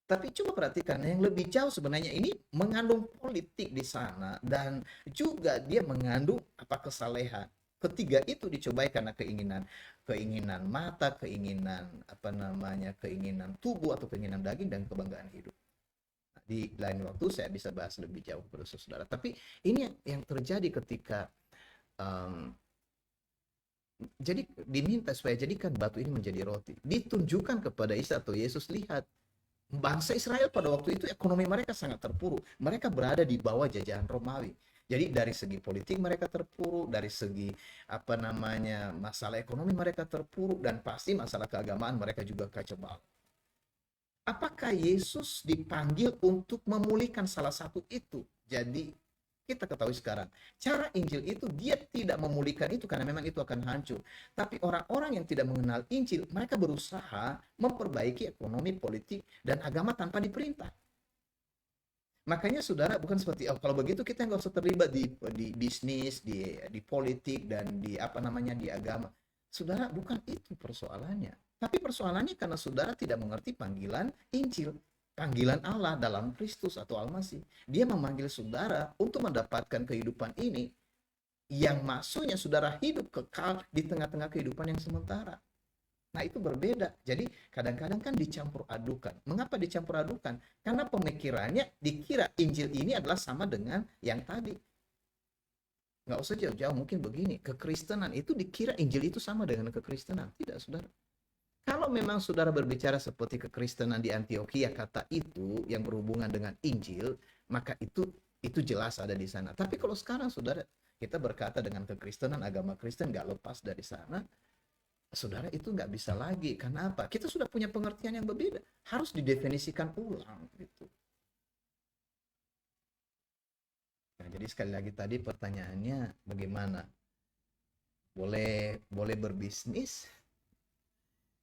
Tapi coba perhatikan, yang lebih jauh sebenarnya ini mengandung politik di sana dan juga dia mengandung apa kesalehan. Ketiga itu dicobai karena keinginan keinginan mata, keinginan apa namanya, keinginan tubuh atau keinginan daging dan kebanggaan hidup. Nah, di lain waktu saya bisa bahas lebih jauh pada saudara. Tapi ini yang terjadi ketika um, jadi diminta supaya jadikan batu ini menjadi roti. Ditunjukkan kepada Isa atau Yesus, lihat bangsa Israel pada waktu itu ekonomi mereka sangat terpuruk. Mereka berada di bawah jajahan Romawi. Jadi dari segi politik mereka terpuruk, dari segi apa namanya masalah ekonomi mereka terpuruk, dan pasti masalah keagamaan mereka juga kacau balau. Apakah Yesus dipanggil untuk memulihkan salah satu itu? Jadi kita ketahui sekarang, cara Injil itu dia tidak memulihkan itu karena memang itu akan hancur. Tapi orang-orang yang tidak mengenal Injil, mereka berusaha memperbaiki ekonomi, politik, dan agama tanpa diperintah. Makanya saudara, bukan seperti, oh, kalau begitu kita nggak usah terlibat di bisnis, di politik, dan di apa namanya di agama. Saudara, bukan itu persoalannya. Tapi persoalannya karena saudara tidak mengerti panggilan Injil, panggilan Allah dalam Kristus atau Almasih. Dia memanggil saudara untuk mendapatkan kehidupan ini yang maksudnya saudara hidup kekal di tengah-tengah kehidupan yang sementara. Nah, itu berbeda. Jadi, kadang-kadang kan dicampur adukan. Mengapa dicampur adukan? Karena pemikirannya dikira Injil ini adalah sama dengan yang tadi. Nggak usah jauh-jauh, mungkin begini. Kekristenan itu dikira Injil itu sama dengan kekristenan. Tidak, saudara. Kalau memang saudara berbicara seperti kekristenan di Antioquia, kata itu yang berhubungan dengan Injil, maka itu jelas ada di sana. Tapi kalau sekarang saudara, kita berkata dengan kekristenan, agama Kristen nggak lepas dari sana, saudara, itu nggak bisa lagi. Karena apa? Kita sudah punya pengertian yang berbeda. Harus didefinisikan ulang gitu. Nah, jadi sekali lagi tadi pertanyaannya bagaimana? Boleh berbisnis?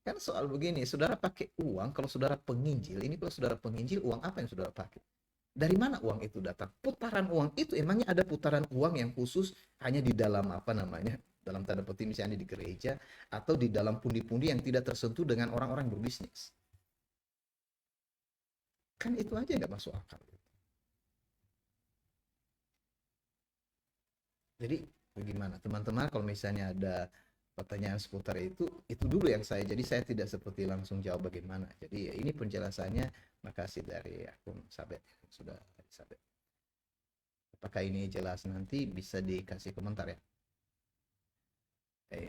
Kan soal begini, saudara pakai uang, kalau saudara penginjil, ini kalau saudara penginjil, uang apa yang saudara pakai? Dari mana uang itu datang? Putaran uang itu emangnya ada putaran uang yang khusus hanya di dalam apa namanya? Dalam tanda petik misalnya di gereja atau di dalam pundi-pundi yang tidak tersentuh dengan orang-orang berbisnis. Kan itu aja nggak masuk akal. Jadi bagaimana teman-teman kalau misalnya ada pertanyaan seputar itu dulu yang jadi saya tidak seperti langsung jawab bagaimana. Jadi ya ini penjelasannya, makasih dari akun Sabet sudah Sabet. Apakah ini jelas, nanti bisa dikasih komentar ya. Okay,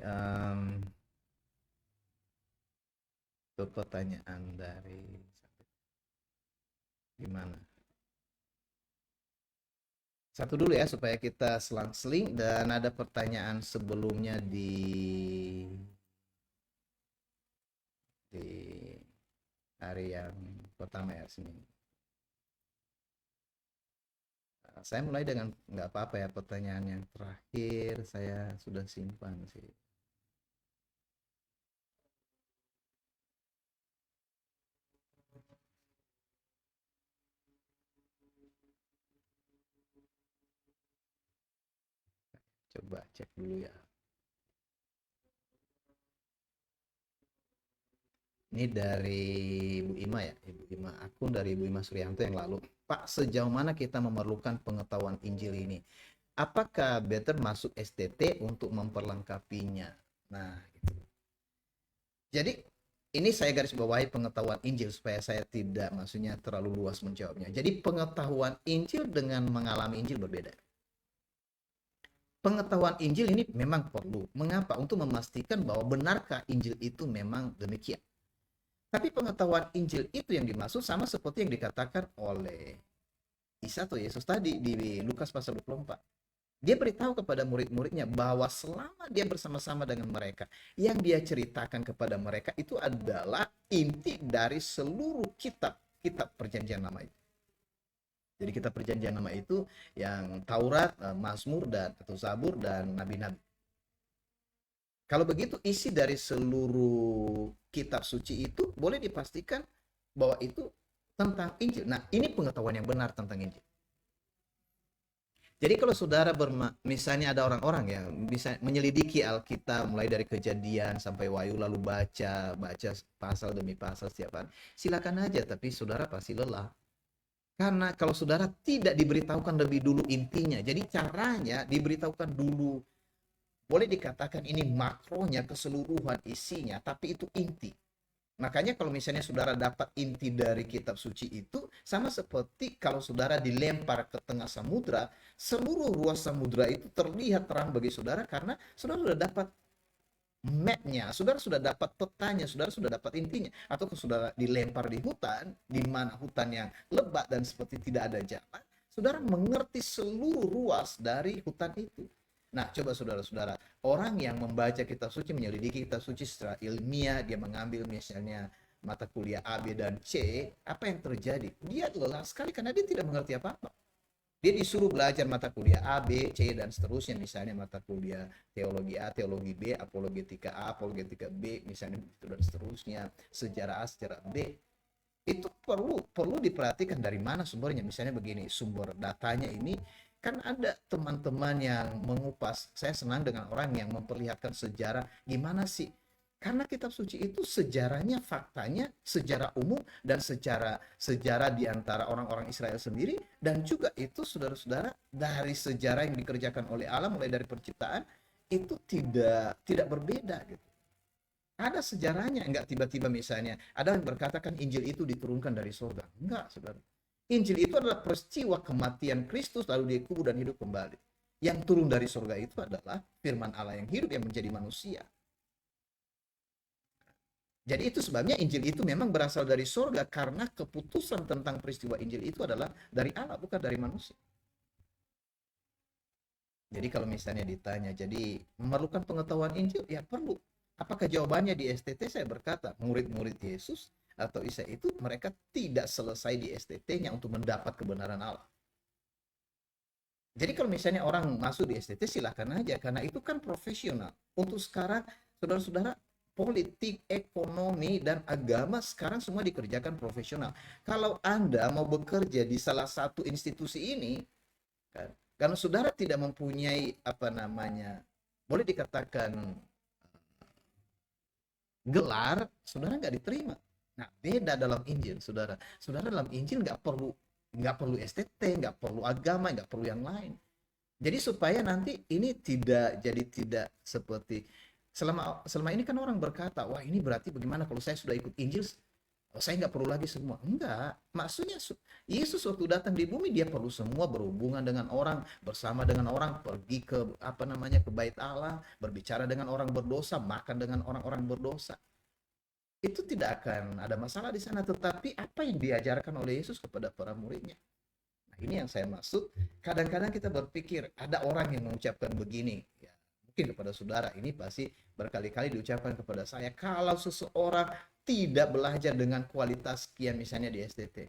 itu pertanyaan dari Sabet. Gimana? Satu dulu ya supaya kita selang-seling, dan ada pertanyaan sebelumnya di hari yang pertama ya sini. Saya mulai dengan nggak apa-apa ya, pertanyaan yang terakhir saya sudah simpan sih. Coba cek dulu ya. Ini dari Ibu Ima ya, Ibu Ima, akun dari Ibu Ima Suryanto yang lalu. Pak, sejauh mana kita memerlukan pengetahuan Injil ini? Apakah better masuk STT untuk memperlengkapinya? Nah, gitu. Jadi ini saya garis bawahi pengetahuan Injil supaya saya tidak maksudnya terlalu luas menjawabnya. Jadi pengetahuan Injil dengan mengalami Injil berbeda. Pengetahuan Injil ini memang perlu. Mengapa? Untuk memastikan bahwa benarkah Injil itu memang demikian. Tapi pengetahuan Injil itu yang dimaksud sama seperti yang dikatakan oleh Isa atau Yesus tadi di Lukas pasal 24. Dia beritahu kepada murid-muridnya bahwa selama dia bersama-sama dengan mereka, yang dia ceritakan kepada mereka itu adalah inti dari seluruh kitab perjanjian lama itu. Jadi kitab perjanjian lama itu yang Taurat, Mazmur, dan atau Zabur, dan nabi-nabi. Kalau begitu isi dari seluruh kitab suci itu boleh dipastikan bahwa itu tentang Injil. Nah, ini pengetahuan yang benar tentang Injil. Jadi kalau saudara misalnya ada orang-orang yang bisa menyelidiki Alkitab mulai dari Kejadian sampai Wahyu lalu baca baca pasal demi pasal setiap hari, silakan aja. Tapi saudara pasti lelah. Karena kalau saudara tidak diberitahukan lebih dulu intinya, jadi caranya diberitahukan dulu. Boleh dikatakan ini makronya, keseluruhan isinya, tapi itu inti. Makanya kalau misalnya saudara dapat inti dari kitab suci itu, sama seperti kalau saudara dilempar ke tengah samudra, seluruh ruas samudra itu terlihat terang bagi saudara karena saudara sudah dapat mapnya, saudara sudah dapat petanya, saudara sudah dapat intinya. Atau kalau saudara dilempar di hutan, di mana hutan yang lebat dan seperti tidak ada jalan, saudara mengerti seluruh ruas dari hutan itu. Nah, coba saudara-saudara, orang yang membaca kitab suci, menyelidiki kitab suci secara ilmiah, dia mengambil misalnya mata kuliah A, B, dan C, apa yang terjadi? Dia lelah sekali karena dia tidak mengerti apa-apa. Dia disuruh belajar mata kuliah A, B, C, dan seterusnya. Misalnya mata kuliah teologi A, teologi B, apologetika A, apologetika B, misalnya itu dan seterusnya. Sejarah A, sejarah B. Itu perlu diperhatikan dari mana sumbernya. Misalnya begini, sumber datanya ini kan ada teman-teman yang mengupas. Saya senang dengan orang yang memperlihatkan sejarah gimana sih, karena kitab suci itu sejarahnya, faktanya, sejarah umum dan sejarah di antara orang-orang Israel sendiri, dan juga itu saudara-saudara dari sejarah yang dikerjakan oleh Allah mulai dari penciptaan itu tidak berbeda gitu. Ada sejarahnya, enggak tiba-tiba misalnya ada yang berkatakan Injil itu diturunkan dari surga. Enggak, saudara. Injil itu adalah peristiwa kematian Kristus lalu dia kubur dan hidup kembali. Yang turun dari surga itu adalah firman Allah yang hidup yang menjadi manusia. Jadi itu sebabnya Injil itu memang berasal dari surga karena keputusan tentang peristiwa Injil itu adalah dari Allah, bukan dari manusia. Jadi kalau misalnya ditanya, jadi memerlukan pengetahuan Injil? Ya perlu. Apakah jawabannya di STT? Saya berkata, murid-murid Yesus atau Isa itu mereka tidak selesai di STT-nya untuk mendapat kebenaran Allah. Jadi kalau misalnya orang masuk di STT silahkan aja, karena itu kan profesional. Untuk sekarang, saudara-saudara, politik, ekonomi, dan agama sekarang semua dikerjakan profesional. Kalau Anda mau bekerja di salah satu institusi ini, kan, karena saudara tidak mempunyai apa namanya, boleh dikatakan gelar, saudara nggak diterima. Nah, beda dalam Injil, saudara. Saudara dalam Injil nggak perlu STT, nggak perlu agama, nggak perlu yang lain. Jadi supaya nanti ini tidak seperti selama ini kan orang berkata, wah ini berarti bagaimana kalau saya sudah ikut Injil, saya nggak perlu lagi semua. Enggak, maksudnya Yesus waktu datang di bumi dia perlu semua, berhubungan dengan orang, bersama dengan orang, pergi ke apa namanya ke bait Allah, berbicara dengan orang berdosa, makan dengan orang-orang berdosa. Itu tidak akan ada masalah di sana. Tetapi apa yang diajarkan oleh Yesus kepada para muridnya? Nah, ini yang saya maksud. Kadang-kadang kita berpikir ada orang yang mengucapkan begini, ya, mungkin kepada saudara ini pasti berkali-kali diucapkan kepada saya, kalau seseorang tidak belajar dengan kualitas sekian misalnya di STT.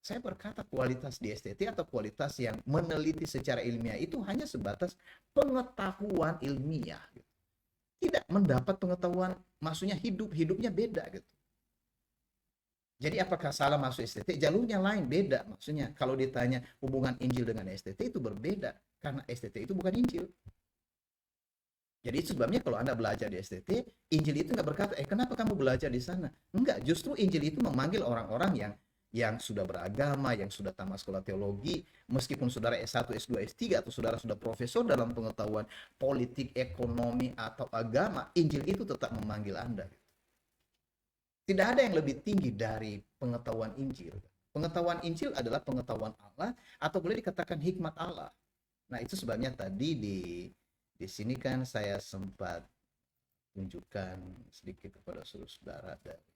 Saya berkata kualitas di STT atau kualitas yang meneliti secara ilmiah itu hanya sebatas pengetahuan ilmiah. Tidak mendapat pengetahuan, maksudnya hidupnya beda gitu. Jadi apakah salah masuk STT? Jalurnya lain, beda. Maksudnya kalau ditanya hubungan Injil dengan STT itu berbeda. Karena STT itu bukan Injil. Jadi sebabnya kalau Anda belajar di STT, Injil itu nggak berkata, kenapa kamu belajar di sana? Enggak, justru Injil itu memanggil orang-orang yang sudah beragama, yang sudah tamat sekolah teologi, meskipun saudara S1, S2, S3, atau saudara sudah profesor dalam pengetahuan politik, ekonomi, atau agama, Injil itu tetap memanggil Anda. Tidak ada yang lebih tinggi dari pengetahuan Injil. Pengetahuan Injil adalah pengetahuan Allah, atau boleh dikatakan hikmat Allah. Nah, itu sebabnya tadi di sini kan saya sempat tunjukkan sedikit kepada saudara dari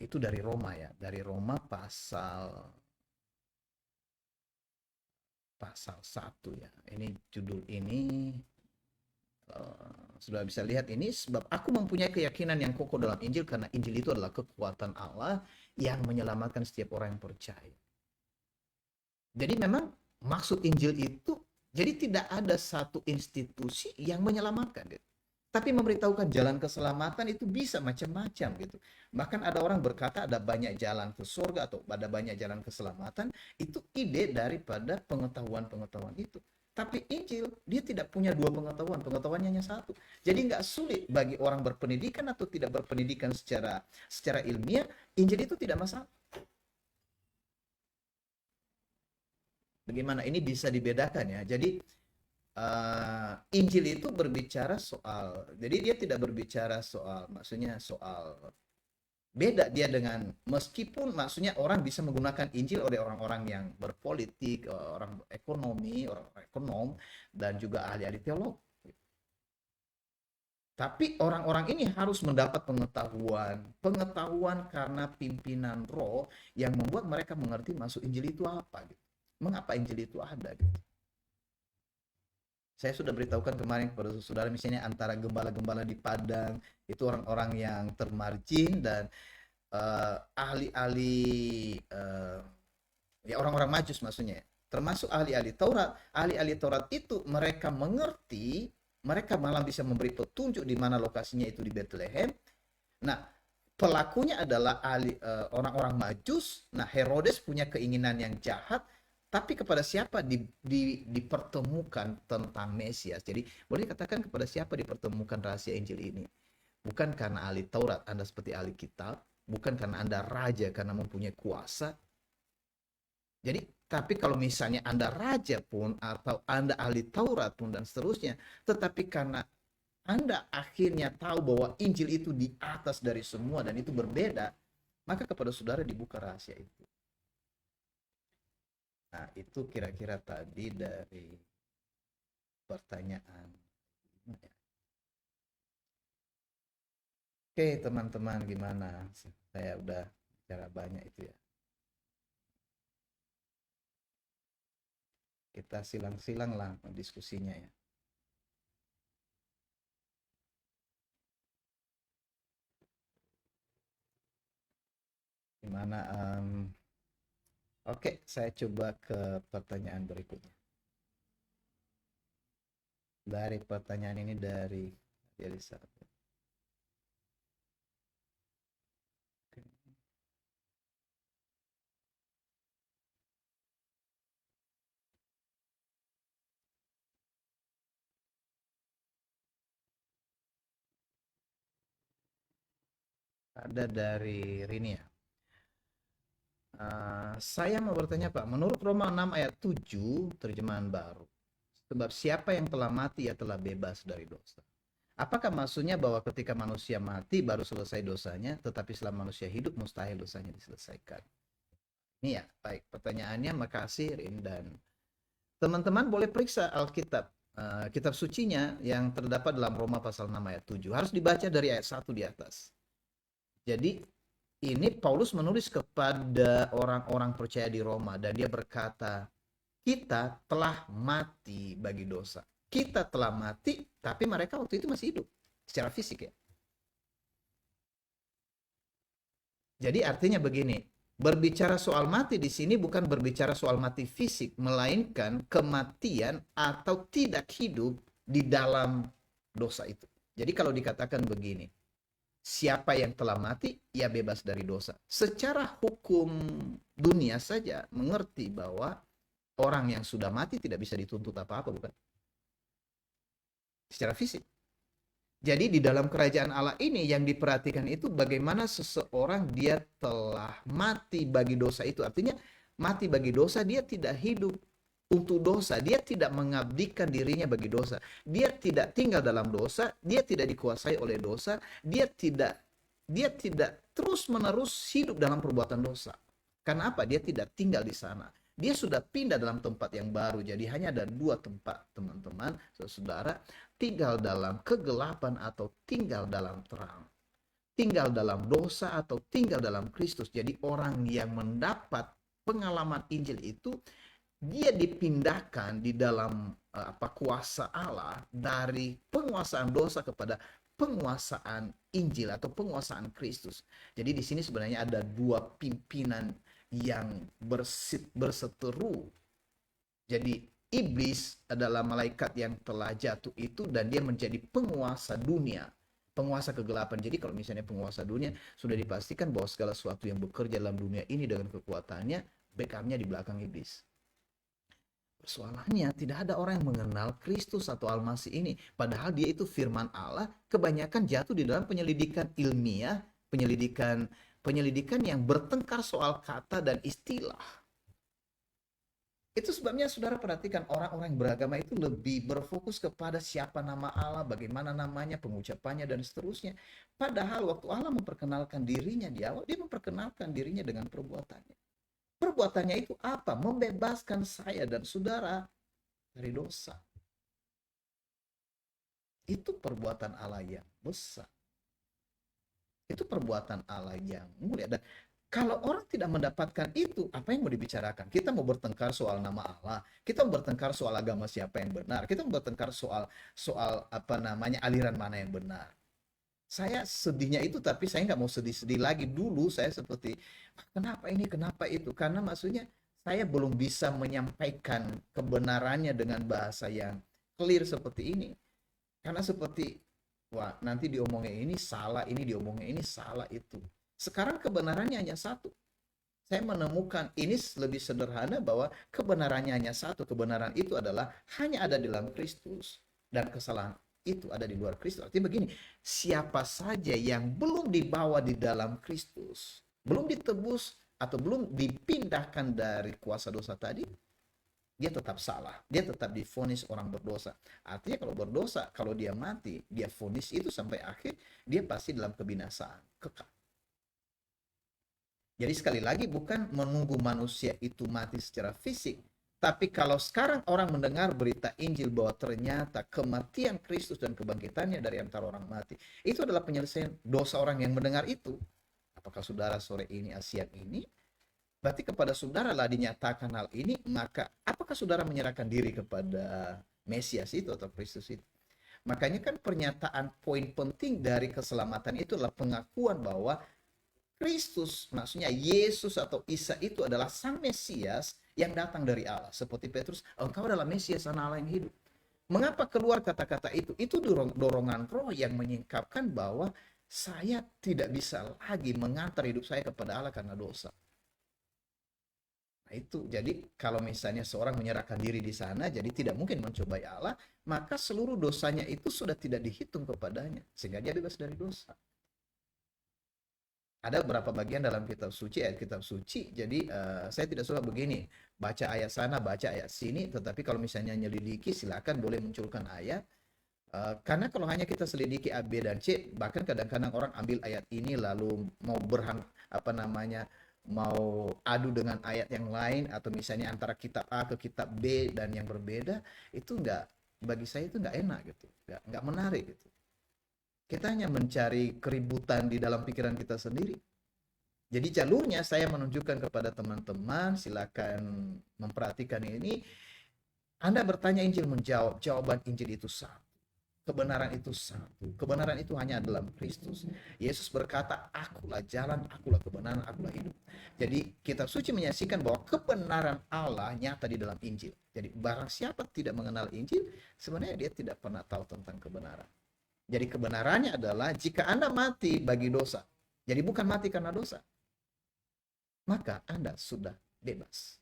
itu dari Roma ya, dari Roma pasal 1 ya. Ini judul ini sudah bisa lihat ini, sebab aku mempunyai keyakinan yang kokoh dalam Injil karena Injil itu adalah kekuatan Allah yang menyelamatkan setiap orang yang percaya. Jadi memang maksud Injil itu, jadi tidak ada satu institusi yang menyelamatkan. Tapi memberitahukan jalan keselamatan itu bisa macam-macam gitu. Bahkan ada orang berkata ada banyak jalan ke surga atau ada banyak jalan keselamatan, itu ide daripada pengetahuan-pengetahuan itu. Tapi Injil, dia tidak punya dua pengetahuan, pengetahuannya hanya satu. Jadi nggak sulit bagi orang berpendidikan atau tidak berpendidikan secara ilmiah, Injil itu tidak masalah. Bagaimana ini bisa dibedakan ya? Jadi Injil itu berbicara soal, jadi dia tidak berbicara soal, maksudnya soal beda dia dengan, meskipun maksudnya orang bisa menggunakan Injil oleh orang-orang yang berpolitik, orang ekonomi, orang ekonom, dan juga ahli-ahli teolog. Tapi orang-orang ini harus mendapat pengetahuan karena pimpinan roh yang membuat mereka mengerti masuk Injil itu apa gitu. Mengapa Injil itu ada gitu. Saya sudah beritahukan kemarin kepada saudara, misalnya antara gembala-gembala di Padang itu orang-orang yang termargin dan ahli-ahli ya orang-orang majus maksudnya, termasuk ahli-ahli Taurat itu mereka mengerti, mereka malah bisa memberi petunjuk di mana lokasinya itu di Bethlehem. Nah, pelakunya adalah orang-orang majus. Nah, Herodes punya keinginan yang jahat, tapi kepada siapa dipertemukan tentang Mesias. Jadi boleh katakan kepada siapa dipertemukan rahasia Injil ini. Bukan karena ahli Taurat, Anda seperti ahli kitab. Bukan karena Anda raja, karena mempunyai kuasa. Jadi, tapi kalau misalnya Anda raja pun, atau Anda ahli Taurat pun, dan seterusnya, tetapi karena Anda akhirnya tahu bahwa Injil itu di atas dari semua dan itu berbeda, maka kepada saudara dibuka rahasia itu. Nah, itu kira-kira tadi dari pertanyaan. Oke, teman-teman, gimana? Saya udah bicara banyak itu ya. Kita silang-silang lah diskusinya ya. Gimana? Oke, saya coba ke pertanyaan berikutnya. Dari pertanyaan ini dari Elizabeth. Ada dari Rini ya. Saya mau bertanya Pak, menurut Roma 6 ayat 7 terjemahan baru, sebab siapa yang telah mati ya telah bebas dari dosa. Apakah maksudnya bahwa ketika manusia mati baru selesai dosanya, tetapi selama manusia hidup mustahil dosanya diselesaikan? Ini ya, baik pertanyaannya, makasih Rin, dan teman-teman boleh periksa Alkitab, kitab sucinya yang terdapat dalam Roma pasal 6 ayat 7. Harus dibaca dari ayat 1 di atas. Jadi ini Paulus menulis kepada orang-orang percaya di Roma dan dia berkata, kita telah mati bagi dosa. Kita telah mati, tapi mereka waktu itu masih hidup secara fisik ya. Jadi artinya begini, berbicara soal mati di sini bukan berbicara soal mati fisik, melainkan kematian atau tidak hidup di dalam dosa itu. Jadi kalau dikatakan begini, siapa yang telah mati, ia bebas dari dosa. Secara hukum dunia saja mengerti bahwa orang yang sudah mati tidak bisa dituntut apa-apa, bukan? Secara fisik. Jadi di dalam kerajaan Allah ini yang diperhatikan itu bagaimana seseorang dia telah mati bagi dosa itu. Artinya mati bagi dosa, dia tidak hidup untuk dosa. Dia tidak mengabdikan dirinya bagi dosa. Dia tidak tinggal dalam dosa, dia tidak dikuasai oleh dosa, dia tidak terus-menerus hidup dalam perbuatan dosa. Karena apa? Dia tidak tinggal di sana. Dia sudah pindah dalam tempat yang baru. Jadi hanya ada dua tempat, teman-teman, saudara, tinggal dalam kegelapan atau tinggal dalam terang. Tinggal dalam dosa atau tinggal dalam Kristus. Jadi orang yang mendapat pengalaman Injil itu, dia dipindahkan di dalam kuasa Allah dari penguasaan dosa kepada penguasaan Injil atau penguasaan Kristus. Jadi di sini sebenarnya ada dua pimpinan yang berseteru. Jadi iblis adalah malaikat yang telah jatuh itu dan dia menjadi penguasa dunia, penguasa kegelapan. Jadi kalau misalnya penguasa dunia, sudah dipastikan bahwa segala sesuatu yang bekerja dalam dunia ini dengan kekuatannya, backupnya di belakang iblis. Persoalannya, tidak ada orang yang mengenal Kristus atau Al-Masih ini. Padahal dia itu firman Allah, kebanyakan jatuh di dalam penyelidikan ilmiah, penyelidikan penyelidikan yang bertengkar soal kata dan istilah. Itu sebabnya saudara perhatikan orang-orang yang beragama itu lebih berfokus kepada siapa nama Allah, bagaimana namanya, pengucapannya, dan seterusnya. Padahal waktu Allah memperkenalkan dirinya di awal, dia memperkenalkan dirinya dengan perbuatannya. Perbuatannya itu apa? Membebaskan saya dan saudara dari dosa. Itu perbuatan Allah yang besar. Itu perbuatan Allah yang mulia. Dan kalau orang tidak mendapatkan itu, apa yang mau dibicarakan? Kita mau bertengkar soal nama Allah, kita mau bertengkar soal agama siapa yang benar, kita mau bertengkar soal soal apa namanya aliran mana yang benar. Saya sedihnya itu, tapi saya nggak mau sedih-sedih lagi. Dulu saya seperti, kenapa ini, kenapa itu? Karena maksudnya saya belum bisa menyampaikan kebenarannya dengan bahasa yang clear seperti ini. Karena seperti, wah nanti diomongnya ini diomongnya ini salah itu. Sekarang kebenarannya hanya satu. Saya menemukan ini lebih sederhana bahwa kebenarannya hanya satu. Kebenaran itu adalah hanya ada di dalam Kristus. Dan kesalahan itu ada di luar Kristus. Artinya begini, siapa saja yang belum dibawa di dalam Kristus, belum ditebus atau belum dipindahkan dari kuasa dosa tadi, dia tetap salah. Dia tetap divonis orang berdosa. Artinya kalau berdosa, kalau dia mati, dia vonis itu sampai akhir, dia pasti dalam kebinasaan kekal. Jadi sekali lagi bukan menunggu manusia itu mati secara fisik, tapi kalau sekarang orang mendengar berita Injil bahwa ternyata kematian Kristus dan kebangkitannya dari antara orang mati, itu adalah penyelesaian dosa orang yang mendengar itu. Apakah saudara sore ini, siang ini? Berarti kepada saudara lah dinyatakan hal ini, maka apakah saudara menyerahkan diri kepada Mesias itu atau Kristus itu? Makanya kan pernyataan poin penting dari keselamatan itu adalah pengakuan bahwa Kristus, maksudnya Yesus atau Isa itu adalah Sang Mesias yang datang dari Allah. Seperti Petrus, engkau adalah Mesias anak Allah yang hidup. Mengapa keluar kata-kata itu? Itu dorongan roh yang menyingkapkan bahwa saya tidak bisa lagi mengantar hidup saya kepada Allah karena dosa. Nah itu, jadi kalau misalnya seorang menyerahkan diri di sana, jadi tidak mungkin mencobai Allah, maka seluruh dosanya itu sudah tidak dihitung kepadanya. Sehingga dia bebas dari dosa. Ada beberapa bagian dalam kitab suci, ayat kitab suci. Jadi saya tidak suka begini, baca ayat sana, baca ayat sini. Tetapi kalau misalnya nyelidiki, silakan boleh munculkan ayat. Karena kalau hanya kita selidiki A, B, dan C, bahkan kadang-kadang orang ambil ayat ini lalu mau mau adu dengan ayat yang lain, atau misalnya antara kitab A ke kitab B dan yang berbeda, itu nggak, bagi saya itu nggak enak gitu, nggak menarik gitu. Kita hanya mencari keributan di dalam pikiran kita sendiri. Jadi jalurnya saya menunjukkan kepada teman-teman, silakan memperhatikan ini. Anda bertanya, Injil menjawab, jawaban Injil itu satu. Kebenaran itu satu. Kebenaran itu hanya dalam Kristus. Yesus berkata, akulah jalan, akulah kebenaran, akulah hidup. Jadi kitab suci menyaksikan bahwa kebenaran Allah nyata di dalam Injil. Jadi barang siapa tidak mengenal Injil, sebenarnya dia tidak pernah tahu tentang kebenaran. Jadi kebenarannya adalah jika Anda mati bagi dosa, jadi bukan mati karena dosa, maka Anda sudah bebas.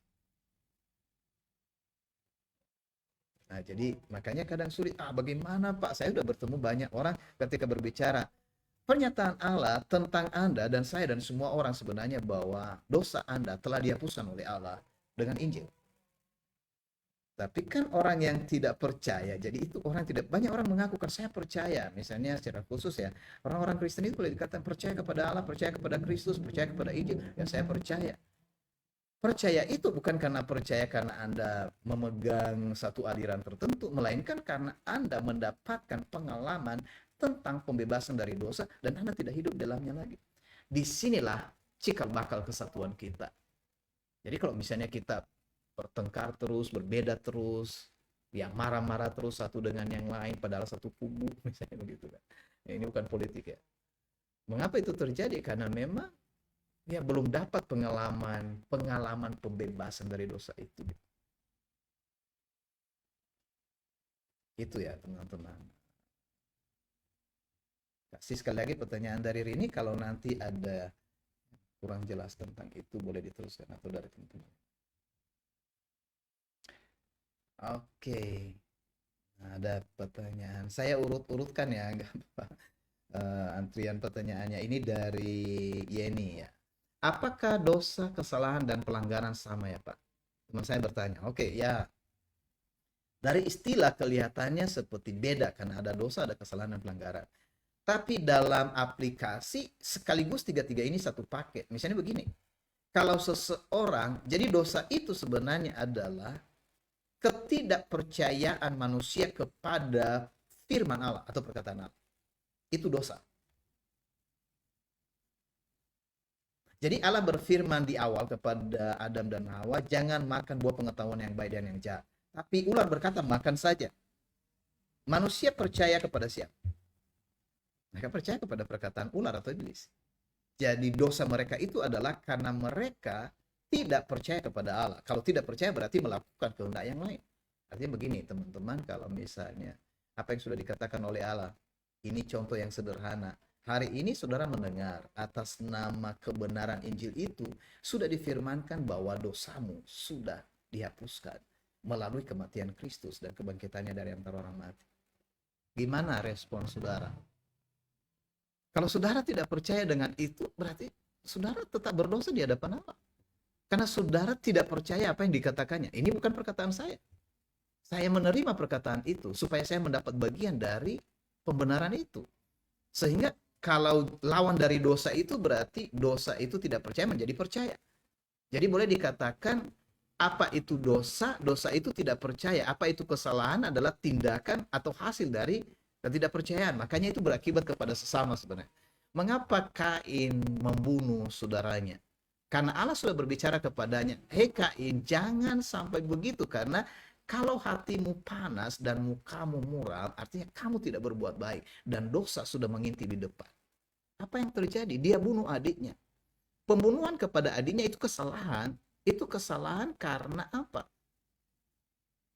Nah, jadi makanya kadang sulit, bagaimana Pak? Saya sudah bertemu banyak orang ketika berbicara. Pernyataan Allah tentang Anda dan saya dan semua orang sebenarnya bahwa dosa Anda telah dihapuskan oleh Allah dengan Injil. Tapi kan orang yang tidak percaya, jadi itu orang tidak, banyak orang mengaku kan saya percaya, misalnya secara khusus ya, orang-orang Kristen itu boleh dikatakan percaya kepada Allah, percaya kepada Kristus, percaya kepada Injil, ya saya percaya. Percaya itu bukan karena percaya karena Anda memegang satu aliran tertentu, melainkan karena Anda mendapatkan pengalaman tentang pembebasan dari dosa dan Anda tidak hidup dalamnya lagi. Disinilah cikal bakal kesatuan kita. Jadi kalau misalnya kita bertengkar terus, berbeda terus, yang marah-marah terus satu dengan yang lain padahal satu kubu, misalnya begitu kan. Ya, ini bukan politik ya. Mengapa itu terjadi? Karena memang ya belum dapat pengalaman pembebasan dari dosa itu. Itu ya teman-teman. Kasih sekali lagi pertanyaan dari Rini, kalau nanti ada kurang jelas tentang itu boleh diteruskan atau dari teman-teman. Oke, nah, ada pertanyaan. Saya urut-urutkan ya, nggak apa-apa. Antrian pertanyaannya ini dari Yeni ya. Apakah dosa, kesalahan, dan pelanggaran sama ya Pak? Teman saya bertanya. Oke, ya. Dari istilah kelihatannya seperti beda karena ada dosa, ada kesalahan, dan pelanggaran. Tapi dalam aplikasi sekaligus tiga-tiga ini satu paket. Misalnya begini, kalau seseorang, jadi dosa itu sebenarnya adalah ketidakpercayaan manusia kepada firman Allah atau perkataan Allah. Itu dosa. Jadi Allah berfirman di awal kepada Adam dan Hawa, jangan makan buah pengetahuan yang baik dan yang jahat. Tapi ular berkata, makan saja. Manusia percaya kepada siapa? Mereka percaya kepada perkataan ular atau iblis. Jadi dosa mereka itu adalah karena mereka tidak percaya kepada Allah. Kalau tidak percaya berarti melakukan kehendak yang lain. Artinya begini teman-teman, kalau misalnya apa yang sudah dikatakan oleh Allah, ini contoh yang sederhana. Hari ini saudara mendengar atas nama kebenaran Injil itu sudah difirmankan bahwa dosamu sudah dihapuskan melalui kematian Kristus dan kebangkitannya dari antara orang mati. Gimana respon saudara? Kalau saudara tidak percaya dengan itu, berarti saudara tetap berdosa di hadapan Allah. Karena saudara tidak percaya apa yang dikatakannya. Ini bukan perkataan saya. Saya menerima perkataan itu supaya saya mendapat bagian dari pembenaran itu. Sehingga kalau lawan dari dosa itu berarti dosa itu tidak percaya menjadi percaya. Jadi boleh dikatakan apa itu dosa? Dosa itu tidak percaya. Apa itu kesalahan adalah tindakan atau hasil dari ketidakpercayaan. Makanya itu berakibat kepada sesama sebenarnya. Mengapa Kain membunuh saudaranya? Karena Allah sudah berbicara kepadanya, hei Kain, jangan sampai begitu, karena kalau hatimu panas dan mukamu muram, artinya kamu tidak berbuat baik dan dosa sudah mengintip di depan. Apa yang terjadi? Dia bunuh adiknya. Pembunuhan kepada adiknya itu kesalahan. Itu kesalahan karena apa?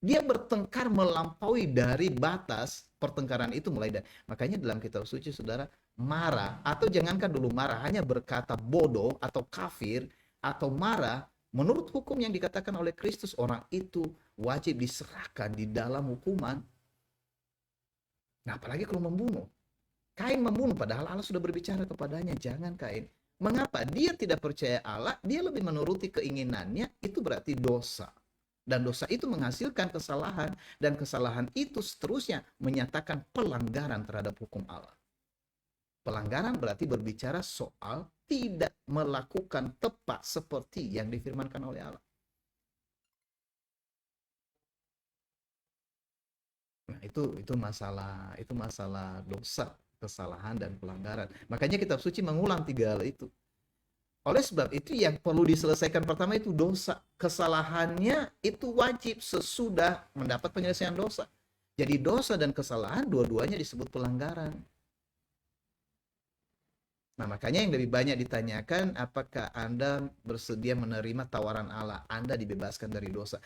Dia bertengkar melampaui dari batas pertengkaran itu mulai dari. Makanya dalam kitab suci saudara, marah atau jangankan dulu marah, hanya berkata bodoh atau kafir atau marah, menurut hukum yang dikatakan oleh Kristus, orang itu wajib diserahkan di dalam hukuman. Nah, apalagi kalau membunuh. Kain membunuh padahal Allah sudah berbicara kepadanya, jangan Kain. Mengapa? Dia tidak percaya Allah, dia lebih menuruti keinginannya, itu berarti dosa. Dan dosa itu menghasilkan kesalahan, dan kesalahan itu seterusnya menyatakan pelanggaran terhadap hukum Allah. Pelanggaran berarti berbicara soal tidak melakukan tepat seperti yang difirmankan oleh Allah. Nah, itu masalah dosa, kesalahan dan pelanggaran. Makanya kitab suci mengulang tiga hal itu. Oleh sebab itu yang perlu diselesaikan pertama itu dosa. Kesalahannya itu wajib sesudah mendapat penyelesaian dosa. Jadi dosa dan kesalahan dua-duanya disebut pelanggaran. Nah, makanya yang lebih banyak ditanyakan, apakah Anda bersedia menerima tawaran Allah? Anda dibebaskan dari dosa.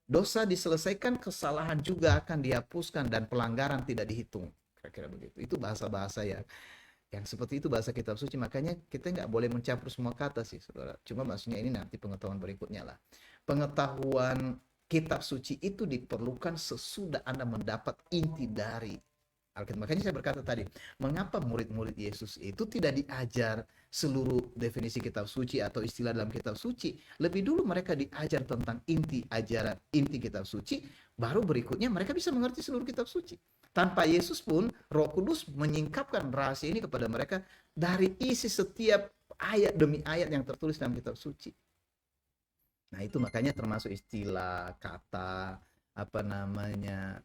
Dosa diselesaikan, kesalahan juga akan dihapuskan dan pelanggaran tidak dihitung. Kira-kira begitu. Itu bahasa-bahasa yang seperti itu bahasa kitab suci. Makanya kita nggak boleh mencampur semua kata sih saudara. Cuma maksudnya ini nanti pengetahuan berikutnya lah. Pengetahuan kitab suci itu diperlukan sesudah Anda mendapat inti dari Alkitab. Makanya saya berkata tadi, mengapa murid-murid Yesus itu tidak diajar seluruh definisi kitab suci atau istilah dalam kitab suci. Lebih dulu mereka diajar tentang inti ajaran, inti kitab suci, baru berikutnya mereka bisa mengerti seluruh kitab suci. Tanpa Yesus pun, Roh Kudus menyingkapkan rahasia ini kepada mereka dari isi setiap ayat demi ayat yang tertulis dalam kitab suci. Nah, itu makanya termasuk istilah, kata, apa namanya,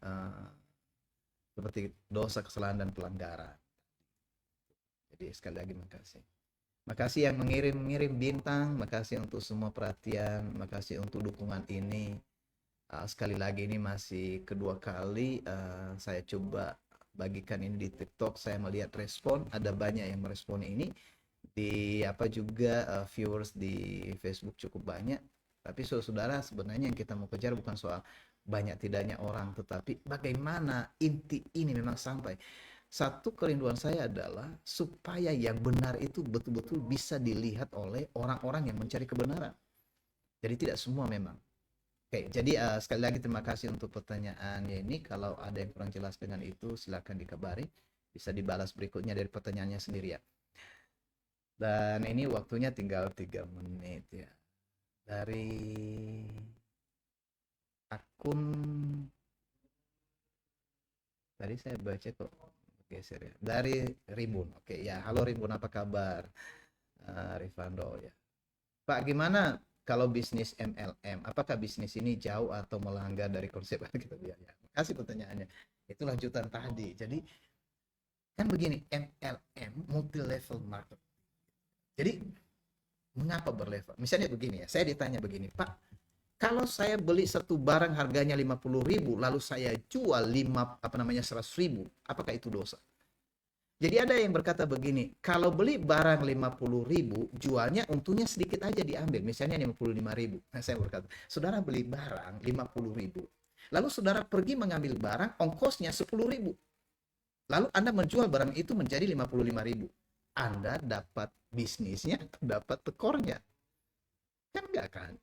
seperti dosa, kesalahan, dan pelanggaran. Jadi sekali lagi makasih. Makasih yang mengirim bintang, makasih untuk semua perhatian, makasih untuk dukungan ini. Sekali lagi ini masih kedua kali saya coba bagikan ini di TikTok. Saya melihat respon, ada banyak yang merespon ini. Di apa juga viewers di Facebook cukup banyak. Tapi saudara, sebenarnya yang kita mau kejar bukan soal banyak tidaknya orang, tetapi bagaimana inti ini memang sampai. Satu kerinduan saya adalah supaya yang benar itu betul-betul bisa dilihat oleh orang-orang yang mencari kebenaran. Jadi tidak semua memang. Oke, jadi sekali lagi terima kasih untuk pertanyaannya ini. Kalau ada yang kurang jelas dengan itu, silakan dikabari. Bisa dibalas berikutnya dari pertanyaannya sendiri ya. Dan ini waktunya tinggal 3 menit ya. Dari akun, tadi saya baca kok geser ya. Dari Rimbun. Oke ya, halo Rimbun, apa kabar? Rifando ya. Pak, gimana kalau bisnis MLM? Apakah bisnis ini jauh atau melanggar dari konsep kita? Ya, ya. Kasih pertanyaannya. Itu lanjutan tadi. Jadi kan begini, MLM multi level market. Jadi mengapa berlevel? Misalnya begini ya, saya ditanya begini, Pak, kalau saya beli satu barang harganya 50.000 lalu saya jual 100.000, apakah itu dosa? Jadi ada yang berkata begini, kalau beli barang 50.000, jualnya untungnya sedikit aja diambil, misalnya 55.000. Nah, saya berkata, saudara beli barang 50.000, lalu saudara pergi mengambil barang, ongkosnya 10.000. Lalu Anda menjual barang itu menjadi 55.000. Anda dapat bisnisnya, dapat tekornya. Kan enggak kan?